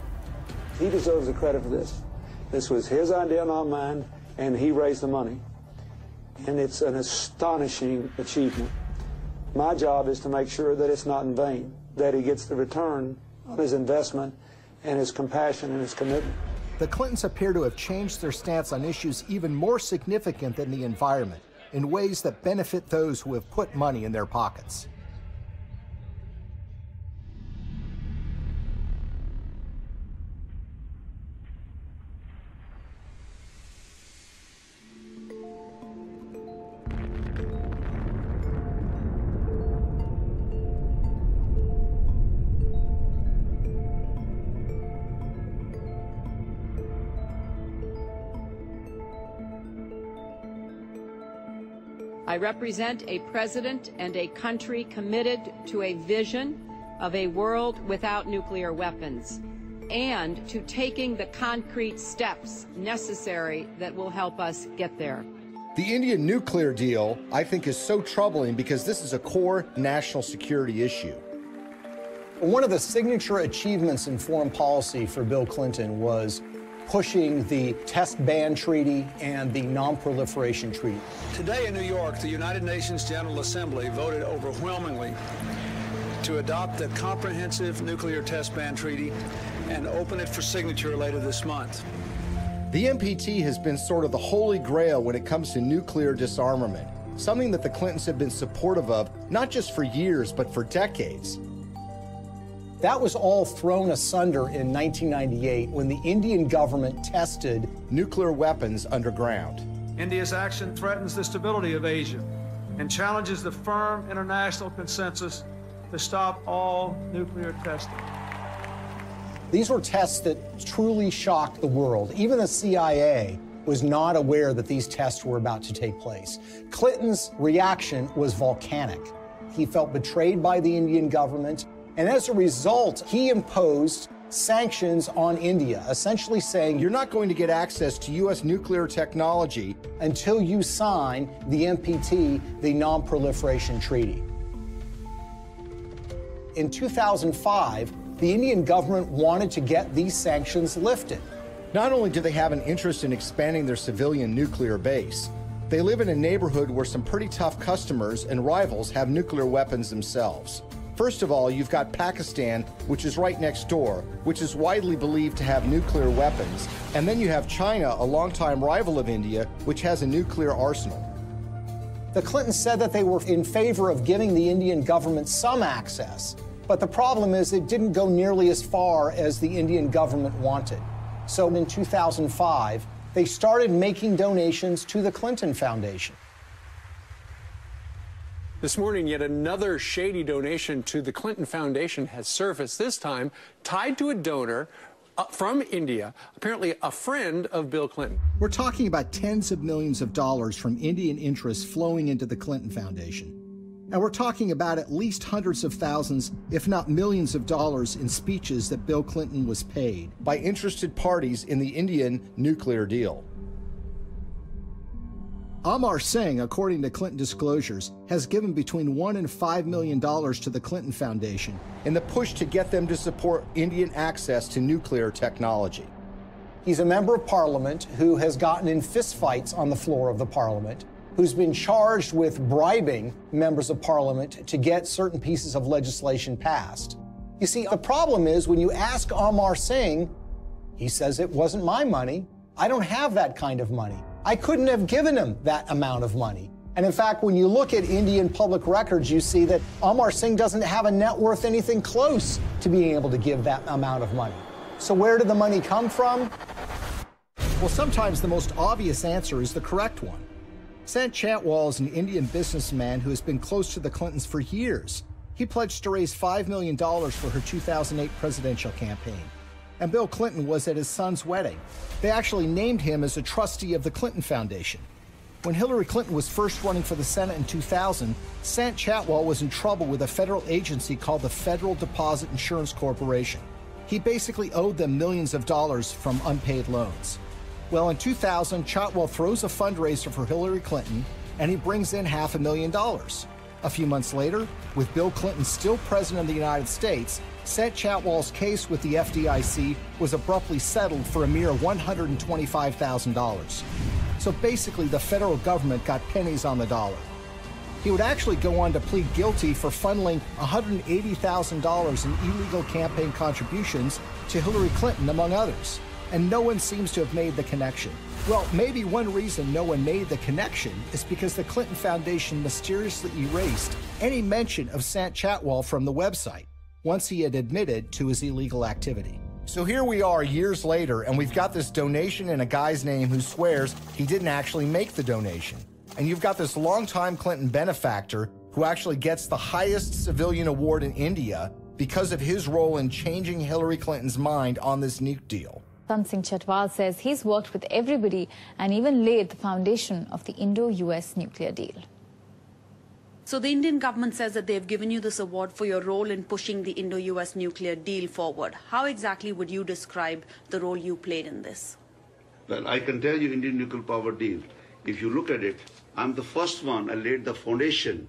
He deserves the credit for this. This was his idea, not mine, and he raised the money. And it's an astonishing achievement. My job is to make sure that it's not in vain, that he gets the return on his investment and his compassion and his commitment. The Clintons appear to have changed their stance on issues even more significant than the environment, in ways that benefit those who have put money in their pockets. I represent a president and a country committed to a vision of a world without nuclear weapons and to taking the concrete steps necessary that will help us get there. The Indian nuclear deal, I think, is so troubling because this is a core national security issue. One of the signature achievements in foreign policy for Bill Clinton was pushing the Test Ban Treaty and the Non-Proliferation Treaty. Today in New York, the United Nations General Assembly voted overwhelmingly to adopt the Comprehensive Nuclear Test Ban Treaty and open it for signature later this month. The NPT has been sort of the holy grail when it comes to nuclear disarmament, something that the Clintons have been supportive of, not just for years, but for decades. That was all thrown asunder in 1998 when the Indian government tested nuclear weapons underground. India's action threatens the stability of Asia and challenges the firm international consensus to stop all nuclear testing. These were tests that truly shocked the world. Even the CIA was not aware that these tests were about to take place. Clinton's reaction was volcanic. He felt betrayed by the Indian government, and as a result, he imposed sanctions on India, essentially saying, you're not going to get access to U.S. nuclear technology until you sign the NPT, the Non-Proliferation Treaty. In 2005, the Indian government wanted to get these sanctions lifted. Not only do they have an interest in expanding their civilian nuclear base, they live in a neighborhood where some pretty tough customers and rivals have nuclear weapons themselves. First of all, you've got Pakistan, which is right next door, which is widely believed to have nuclear weapons. And then you have China, a longtime rival of India, which has a nuclear arsenal. The Clintons said that they were in favor of giving the Indian government some access, but the problem is it didn't go nearly as far as the Indian government wanted. So in 2005, they started making donations to the Clinton Foundation. This morning, yet another shady donation to the Clinton Foundation has surfaced, this time tied to a donor from India, apparently a friend of Bill Clinton. We're talking about tens of millions of dollars from Indian interests flowing into the Clinton Foundation. And we're talking about at least hundreds of thousands, if not millions of dollars in speeches that Bill Clinton was paid by interested parties in the Indian nuclear deal. Amar Singh, according to Clinton disclosures, has given between $1 and $5 million to the Clinton Foundation in the push to get them to support Indian access to nuclear technology. He's a member of parliament who has gotten in fistfights on the floor of the parliament, who's been charged with bribing members of parliament to get certain pieces of legislation passed. You see, the problem is when you ask Amar Singh, he says it wasn't my money. I don't have that kind of money. I couldn't have given him that amount of money. And in fact, when you look at Indian public records, you see that Amar Singh doesn't have a net worth anything close to being able to give that amount of money. So where did the money come from? Well, sometimes the most obvious answer is the correct one. Sant Chhatwal is an Indian businessman who has been close to the Clintons for years. He pledged to raise $5 million for her 2008 presidential campaign. And Bill Clinton was at his son's wedding. They actually named him as a trustee of the Clinton Foundation. When Hillary Clinton was first running for the Senate in 2000, Sant Chhatwal was in trouble with a federal agency called the Federal Deposit Insurance Corporation. He basically owed them millions of dollars from unpaid loans. Well, in 2000, Chhatwal throws a fundraiser for Hillary Clinton, and he brings in $500,000. A few months later, with Bill Clinton still president of the United States, Sant Chhatwal's case with the FDIC was abruptly settled for a mere $125,000. So basically, the federal government got pennies on the dollar. He would actually go on to plead guilty for funneling $180,000 in illegal campaign contributions to Hillary Clinton, among others. And no one seems to have made the connection. Well, maybe one reason no one made the connection is because the Clinton Foundation mysteriously erased any mention of Sant Chhatwal from the website once he had admitted to his illegal activity. So here we are years later, and we've got this donation in a guy's name who swears he didn't actually make the donation. And you've got this longtime Clinton benefactor who actually gets the highest civilian award in India because of his role in changing Hillary Clinton's mind on this nuke deal. Sant Singh Chhatwal says he's worked with everybody and even laid the foundation of the Indo-US nuclear deal. So the Indian government says that they've given you this award for your role in pushing the Indo-US nuclear deal forward. How exactly would you describe the role you played in this? Well, I can tell you Indian nuclear power deal. If you look at it, I'm the first one. I laid the foundation.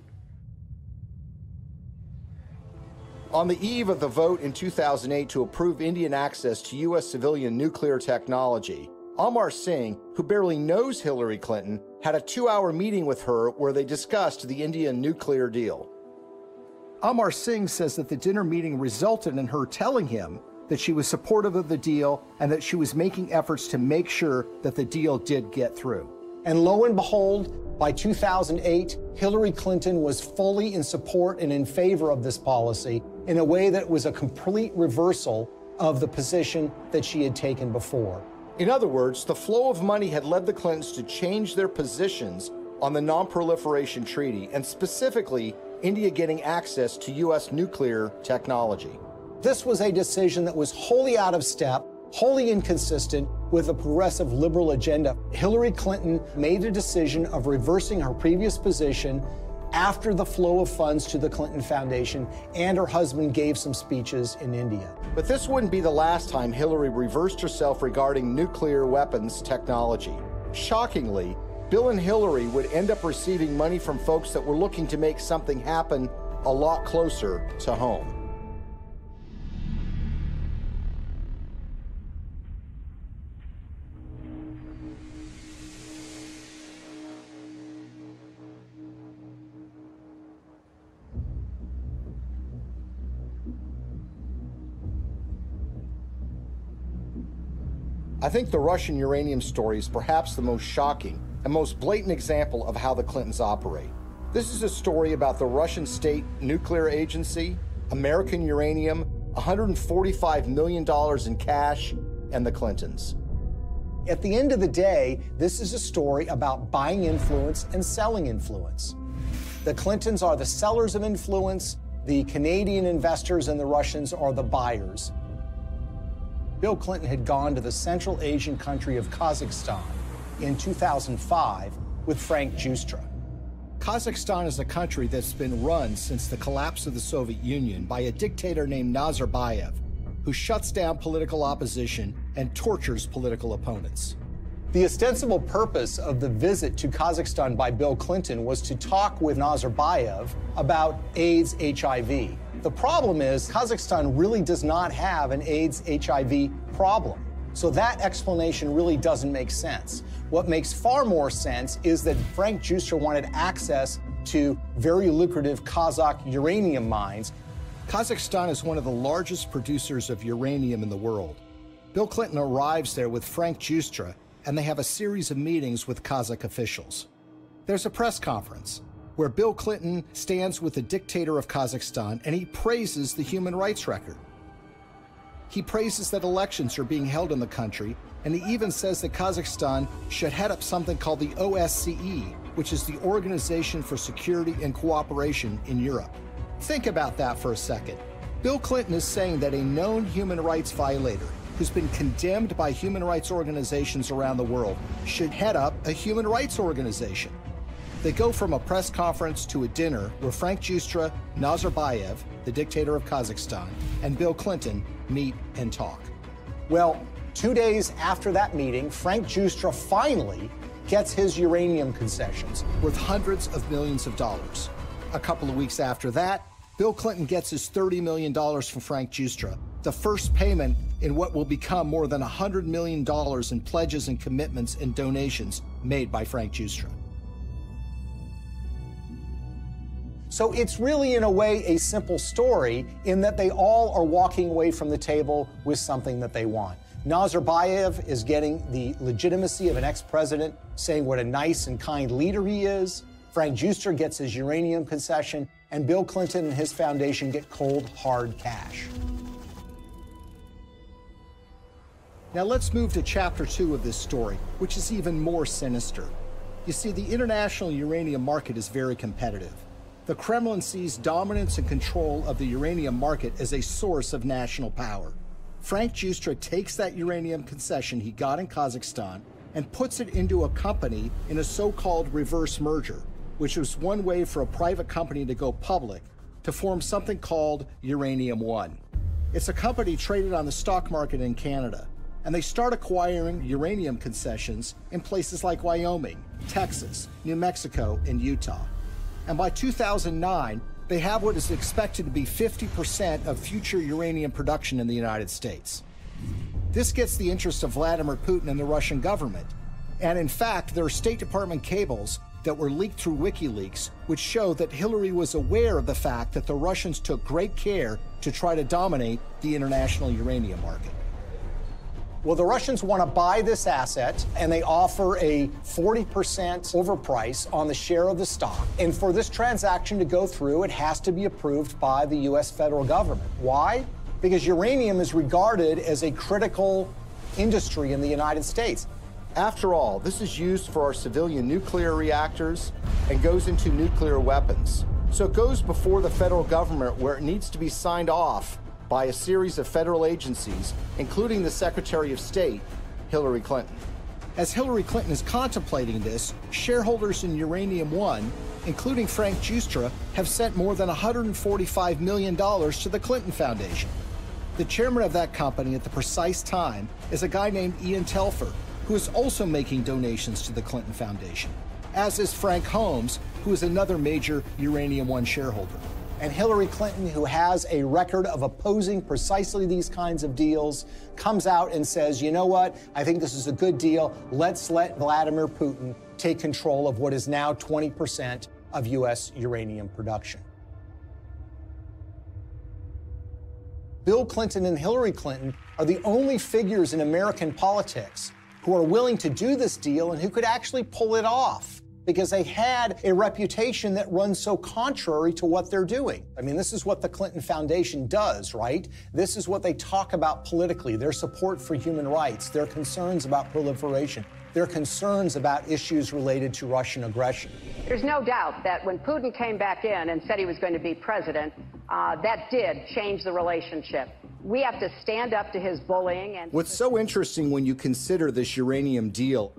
On the eve of the vote in 2008 to approve Indian access to U.S. civilian nuclear technology, Amar Singh, who barely knows Hillary Clinton, had a 2-hour meeting with her where they discussed the Indian nuclear deal. Amar Singh says that the dinner meeting resulted in her telling him that she was supportive of the deal and that she was making efforts to make sure that the deal did get through. And lo and behold, by 2008, Hillary Clinton was fully in support and in favor of this policy in a way that was a complete reversal of the position that she had taken before. In other words, the flow of money had led the Clintons to change their positions on the Non-Proliferation Treaty, and specifically, India getting access to U.S. nuclear technology. This was a decision that was wholly out of step, wholly inconsistent with a progressive liberal agenda. Hillary Clinton made a decision of reversing her previous position after the flow of funds to the Clinton Foundation, and her husband gave some speeches in India. But this wouldn't be the last time Hillary reversed herself regarding nuclear weapons technology. Shockingly, Bill and Hillary would end up receiving money from folks that were looking to make something happen a lot closer to home. I think the Russian uranium story is perhaps the most shocking and most blatant example of how the Clintons operate. This is a story about the Russian State Nuclear Agency, American Uranium, $145 million in cash, and the Clintons. At the end of the day, this is a story about buying influence and selling influence. The Clintons are the sellers of influence, the Canadian investors and the Russians are the buyers. Bill Clinton had gone to the Central Asian country of Kazakhstan in 2005 with Frank Giustra. Kazakhstan is a country that's been run since the collapse of the Soviet Union by a dictator named Nazarbayev, who shuts down political opposition and tortures political opponents. The ostensible purpose of the visit to Kazakhstan by Bill Clinton was to talk with Nazarbayev about AIDS, HIV. The problem is Kazakhstan really does not have an AIDS, HIV problem. So that explanation really doesn't make sense. What makes far more sense is that Frank Giustra wanted access to very lucrative Kazakh uranium mines. Kazakhstan is one of the largest producers of uranium in the world. Bill Clinton arrives there with Frank Giustra, and they have a series of meetings with Kazakh officials. There's a press conference where Bill Clinton stands with the dictator of Kazakhstan and he praises the human rights record. He praises that elections are being held in the country, and he even says that Kazakhstan should head up something called the OSCE, which is the Organization for Security and Cooperation in Europe. Think about that for a second. Bill Clinton is saying that a known human rights violator who's been condemned by human rights organizations around the world should head up a human rights organization. They go from a press conference to a dinner where Frank Giustra, Nazarbayev, the dictator of Kazakhstan, and Bill Clinton meet and talk. Well, 2 days after that meeting, Frank Giustra finally gets his uranium concessions worth hundreds of millions of dollars. A couple of weeks after that, Bill Clinton gets his $30 million from Frank Giustra, the first payment in what will become more than $100 million in pledges and commitments and donations made by Frank Giustra. So it's really, in a way, a simple story in that they all are walking away from the table with something that they want. Nazarbayev is getting the legitimacy of an ex-president, saying what a nice and kind leader he is. Frank Giustra gets his uranium concession, and Bill Clinton and his foundation get cold, hard cash. Now let's move to chapter 2 of this story, which is even more sinister. You see, the international uranium market is very competitive. The Kremlin sees dominance and control of the uranium market as a source of national power. Frank Giustra takes that uranium concession he got in Kazakhstan and puts it into a company in a so-called reverse merger, which was one way for a private company to go public to form something called Uranium One. It's a company traded on the stock market in Canada, and they start acquiring uranium concessions in places like Wyoming, Texas, New Mexico, and Utah. And by 2009, they have what is expected to be 50% of future uranium production in the United States. This gets the interest of Vladimir Putin and the Russian government. And in fact, there are State Department cables that were leaked through WikiLeaks, which show that Hillary was aware of the fact that the Russians took great care to try to dominate the international uranium market. Well, the Russians want to buy this asset, and they offer a 40% overprice on the share of the stock. And for this transaction to go through, it has to be approved by the U.S. federal government. Why? Because uranium is regarded as a critical industry in the United States. After all, this is used for our civilian nuclear reactors and goes into nuclear weapons. So it goes before the federal government, where it needs to be signed off by a series of federal agencies, including the Secretary of State, Hillary Clinton. As Hillary Clinton is contemplating this, shareholders in Uranium One, including Frank Giustra, have sent more than $145 million to the Clinton Foundation. The chairman of that company at the precise time is a guy named Ian Telfer, who is also making donations to the Clinton Foundation, as is Frank Holmes, who is another major Uranium One shareholder. And Hillary Clinton, who has a record of opposing precisely these kinds of deals, comes out and says, you know what, I think this is a good deal. Let's let Vladimir Putin take control of what is now 20% of U.S. uranium production. Bill Clinton and Hillary Clinton are the only figures in American politics who are willing to do this deal and who could actually pull it off, because they had a reputation that runs so contrary to what they're doing. I mean, this is what the Clinton Foundation does, right? This is what they talk about politically, their support for human rights, their concerns about proliferation, their concerns about issues related to Russian aggression. There's no doubt that when Putin came back in and said he was going to be president, that did change the relationship. We have to stand up to his bullying. And what's so interesting when you consider this uranium deal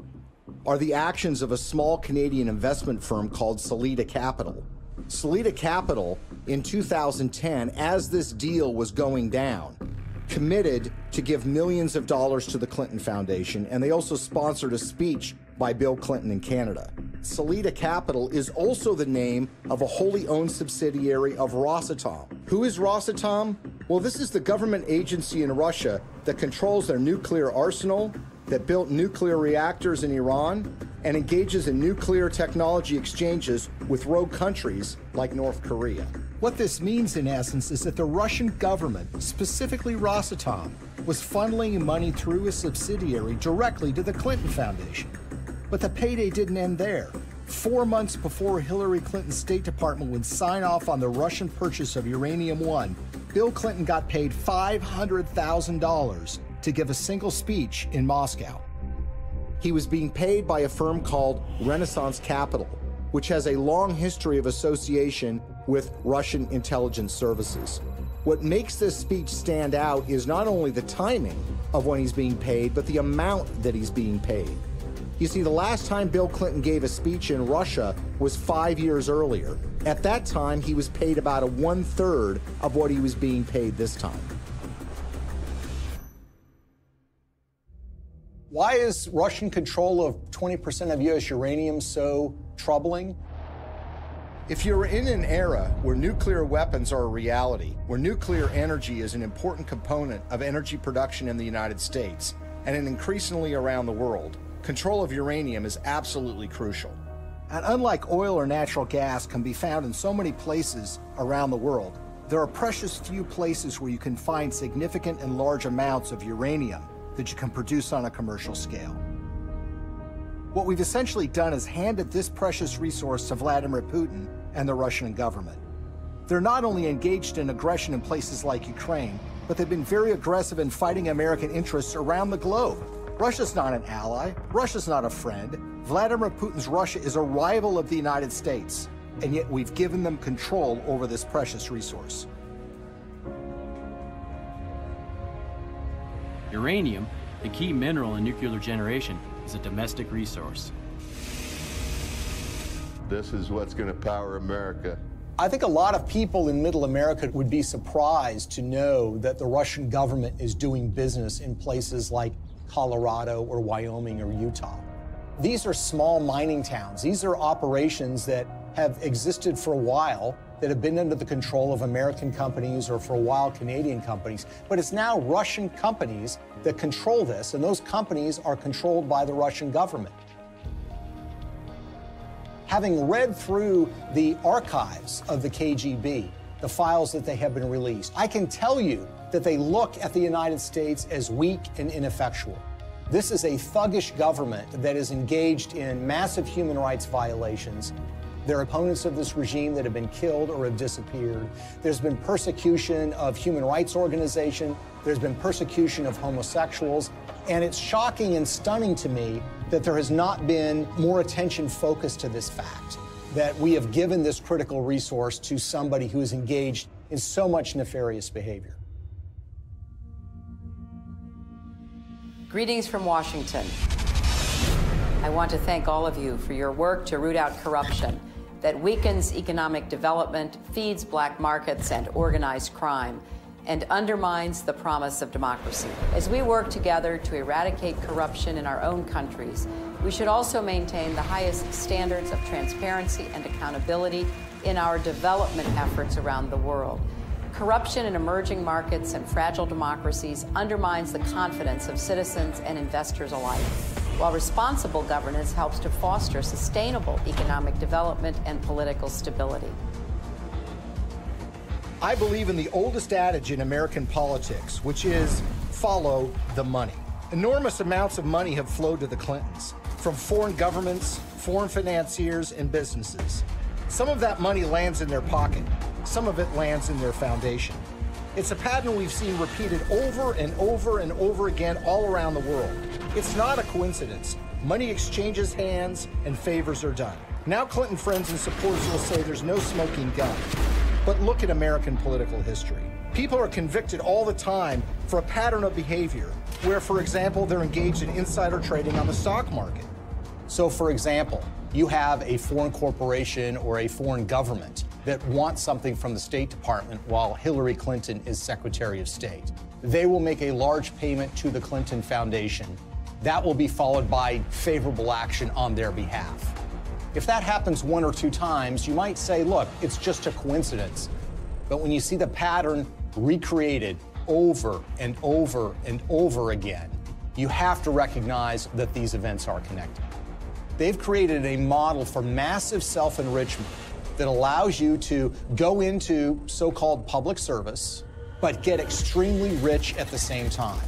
are the actions of a small Canadian investment firm called Salida Capital. Salida Capital, in 2010, as this deal was going down, committed to give millions of dollars to the Clinton Foundation, and they also sponsored a speech by Bill Clinton in Canada. Salida Capital is also the name of a wholly owned subsidiary of Rosatom. Who is Rosatom? Well, this is the government agency in Russia that controls their nuclear arsenal, that built nuclear reactors in Iran, and engages in nuclear technology exchanges with rogue countries like North Korea. What this means, in essence, is that the Russian government, specifically Rosatom, was funneling money through a subsidiary directly to the Clinton Foundation. But the payday didn't end there. 4 months before Hillary Clinton's State Department would sign off on the Russian purchase of Uranium One, Bill Clinton got paid $500,000 to give a single speech in Moscow. He was being paid by a firm called Renaissance Capital, which has a long history of association with Russian intelligence services. What makes this speech stand out is not only the timing of when he's being paid, but the amount that he's being paid. You see, the last time Bill Clinton gave a speech in Russia was 5 years earlier. At that time, he was paid about 1/3 of what he was being paid this time. Why is Russian control of 20% of U.S. uranium so troubling? If you're in an era where nuclear weapons are a reality, where nuclear energy is an important component of energy production in the United States, and increasingly around the world, control of uranium is absolutely crucial. And unlike oil or natural gas can be found in so many places around the world, there are precious few places where you can find significant and large amounts of uranium that you can produce on a commercial scale. What we've essentially done is handed this precious resource to Vladimir Putin and the Russian government. They're not only engaged in aggression in places like Ukraine, but they've been very aggressive in fighting American interests around the globe. Russia's not an ally. Russia's not a friend. Vladimir Putin's Russia is a rival of the United States, and yet we've given them control over this precious resource. Uranium, the key mineral in nuclear generation, is a domestic resource. This is what's going to power America. I think a lot of people in Middle America would be surprised to know that the Russian government is doing business in places like Colorado or Wyoming or Utah. These are small mining towns. These are operations that have existed for a while, that have been under the control of American companies or for a while Canadian companies. But it's now Russian companies that control this, and those companies are controlled by the Russian government. Having read through the archives of the KGB, the files that they have been released, I can tell you that they look at the United States as weak and ineffectual. This is a thuggish government that is engaged in massive human rights violations. There are opponents of this regime that have been killed or have disappeared. There's been persecution of human rights organizations. There's been persecution of homosexuals. And it's shocking and stunning to me that there has not been more attention focused to this fact, that we have given this critical resource to somebody who is engaged in so much nefarious behavior. Greetings from Washington. I want to thank all of you for your work to root out corruption that weakens economic development, feeds black markets and organized crime, and undermines the promise of democracy. As we work together to eradicate corruption in our own countries, we should also maintain the highest standards of transparency and accountability in our development efforts around the world. Corruption in emerging markets and fragile democracies undermines the confidence of citizens and investors alike, while responsible governance helps to foster sustainable economic development and political stability. I believe in the oldest adage in American politics, which is follow the money. Enormous amounts of money have flowed to the Clintons from foreign governments, foreign financiers, and businesses. Some of that money lands in their pocket. Some of it lands in their foundation. It's a pattern we've seen repeated over and over and over again all around the world. It's not a coincidence. Money exchanges hands and favors are done. Now Clinton friends and supporters will say there's no smoking gun. But look at American political history. People are convicted all the time for a pattern of behavior where, for example, they're engaged in insider trading on the stock market. So, for example, you have a foreign corporation or a foreign government that wants something from the State Department while Hillary Clinton is Secretary of State. They will make a large payment to the Clinton Foundation. That will be followed by favorable action on their behalf. If that happens one or two times, you might say, look, it's just a coincidence. But when you see the pattern recreated over and over and over again, you have to recognize that these events are connected. They've created a model for massive self-enrichment that allows you to go into so-called public service, but get extremely rich at the same time.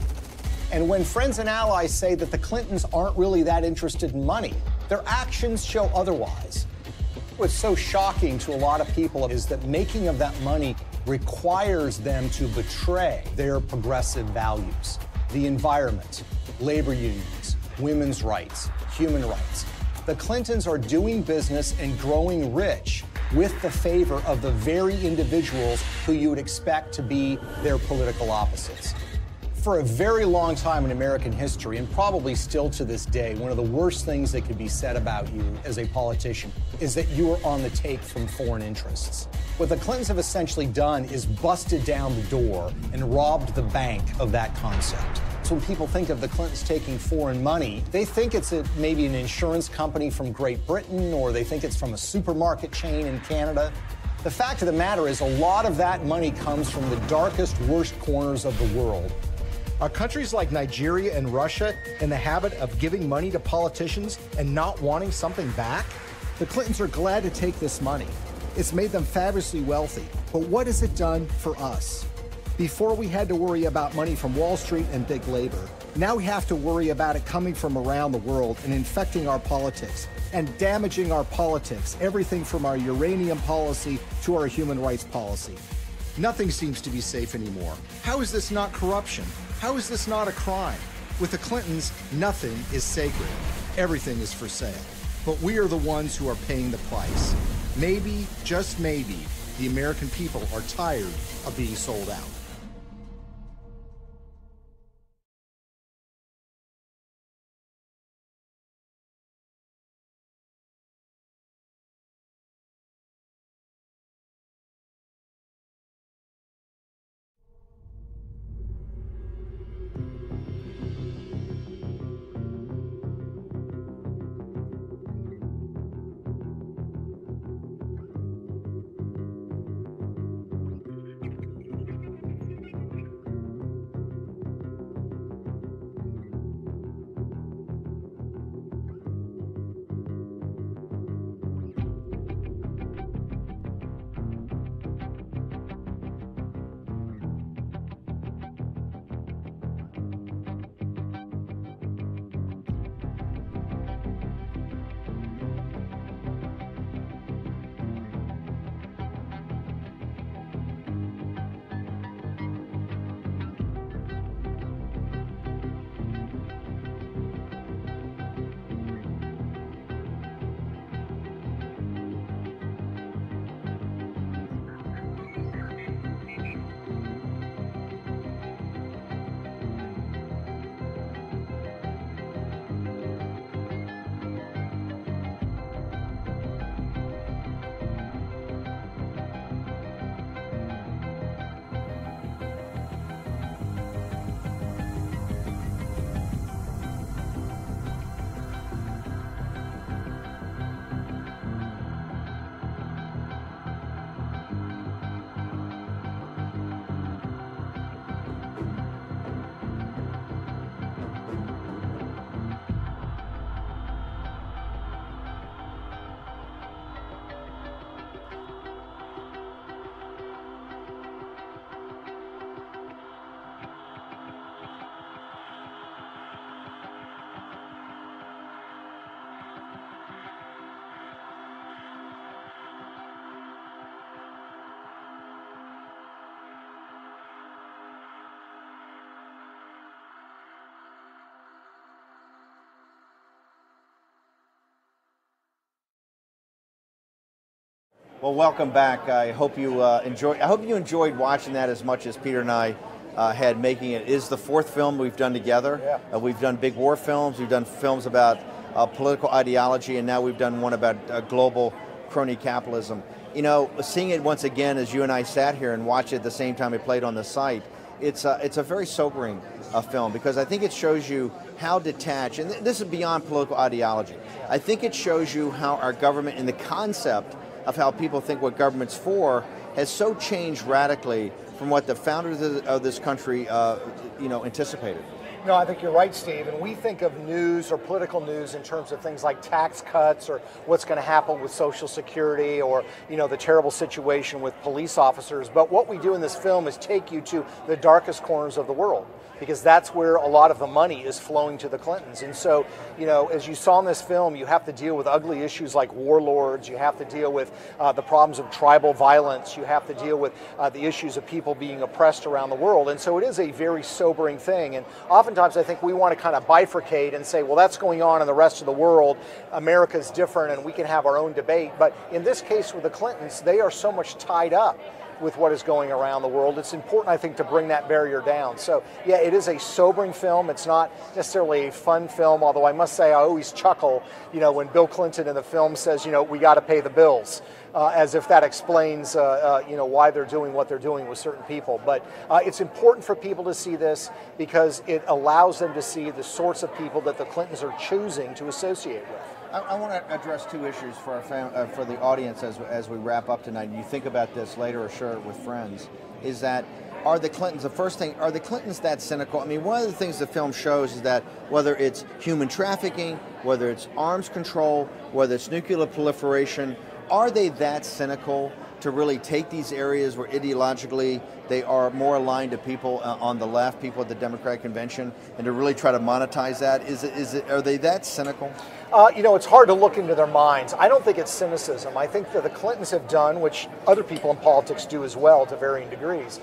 And when friends and allies say that the Clintons aren't really that interested in money, their actions show otherwise. What's so shocking to a lot of people is that making of that money requires them to betray their progressive values, the environment, labor unions, women's rights, human rights. The Clintons are doing business and growing rich with the favor of the very individuals who you would expect to be their political opposites. For a very long time in American history, and probably still to this day, one of the worst things that could be said about you as a politician is that you are on the take from foreign interests. What the Clintons have essentially done is busted down the door and robbed the bank of that concept. So when people think of the Clintons taking foreign money, they think it's maybe an insurance company from Great Britain, or they think it's from a supermarket chain in Canada. The fact of the matter is a lot of that money comes from the darkest, worst corners of the world. Are countries like Nigeria and Russia in the habit of giving money to politicians and not wanting something back? The Clintons are glad to take this money. It's made them fabulously wealthy. But what has it done for us? Before we had to worry about money from Wall Street and big labor. Now we have to worry about it coming from around the world and infecting our politics and damaging our politics, everything from our uranium policy to our human rights policy. Nothing seems to be safe anymore. How is this not corruption? How is this not a crime? With the Clintons, nothing is sacred. Everything is for sale. But we are the ones who are paying the price. Maybe, just maybe, the American people are tired of being sold out. Well, welcome back. I hope you enjoyed watching that as much as Peter and I had making it. It is the fourth film we've done together. Yeah. We've done big war films. We've done films about political ideology, and now we've done one about global crony capitalism. You know, seeing it once again as you and I sat here and watched it at the same time it played on the site, it's a very sobering film, because I think it shows you how detached, and this is beyond political ideology. I think it shows you how our government, and the concept of how people think what government's for, has so changed radically from what the founders of this country, anticipated. No, I think you're right, Steve. And we think of news or political news in terms of things like tax cuts or what's going to happen with Social Security or, the terrible situation with police officers. But what we do in this film is take you to the darkest corners of the world, because that's where a lot of the money is flowing to the Clintons. And so, as you saw in this film, you have to deal with ugly issues like warlords, you have to deal with the problems of tribal violence, you have to deal with the issues of people being oppressed around the world. And so it is a very sobering thing. And oftentimes I think we want to kind of bifurcate and say, well, that's going on in the rest of the world, America's different and we can have our own debate. But in this case with the Clintons, they are so much tied up with what is going around the world. It's important, I think, to bring that barrier down. So, yeah, it is a sobering film. It's not necessarily a fun film, although I must say I always chuckle, when Bill Clinton in the film says, we got to pay the bills, as if that explains, why they're doing what they're doing with certain people. But it's important for people to see this because it allows them to see the sorts of people that the Clintons are choosing to associate with. I want to address two issues for for the audience as we wrap up tonight. You think about this later or share it with friends. Is that are the Clintons, the first thing, are the Clintons that cynical? I mean, one of the things the film shows is that whether it's human trafficking, whether it's arms control, whether it's nuclear proliferation, are they that cynical to really take these areas where ideologically they are more aligned to people on the left, people at the Democratic Convention, and to really try to monetize that? Are they that cynical? It's hard to look into their minds. I don't think it's cynicism. I think that the Clintons have done, which other people in politics do as well to varying degrees,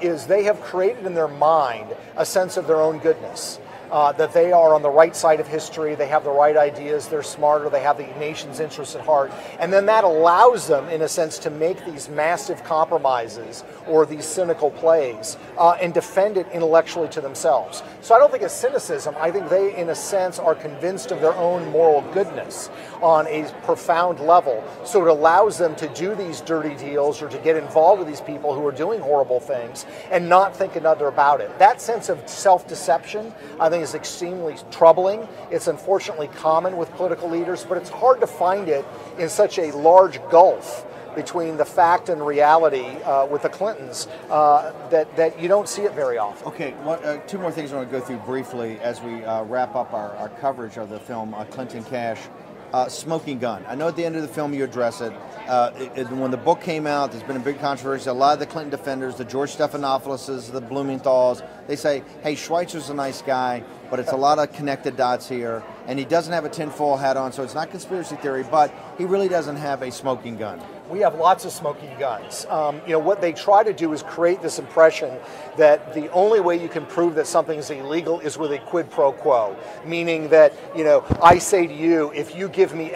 is they have created in their mind a sense of their own goodness. That they are on the right side of history, they have the right ideas, they're smarter, they have the nation's interests at heart, and then that allows them, in a sense, to make these massive compromises or these cynical plays and defend it intellectually to themselves. So I don't think it's cynicism. I think they, in a sense, are convinced of their own moral goodness on a profound level. So it allows them to do these dirty deals or to get involved with these people who are doing horrible things and not think another about it. That sense of self-deception, I think, is extremely troubling. It's unfortunately common with political leaders, but it's hard to find it in such a large gulf between the fact and reality with the Clintons that you don't see it very often. Okay, two more things I want to go through briefly as we wrap up our coverage of the film Clinton Cash. Smoking gun. I know at the end of the film you address it. When the book came out, there's been a big controversy. A lot of the Clinton defenders, the George Stephanophoulos, the Blumenthals, they say, hey, Schweitzer's a nice guy, but it's a lot of connected dots here, and he doesn't have a tinfoil hat on, so it's not conspiracy theory, but he really doesn't have a smoking gun. We have lots of smoking guns. What they try to do is create this impression that the only way you can prove that something's illegal is with a quid pro quo, meaning that, I say to you, if you give me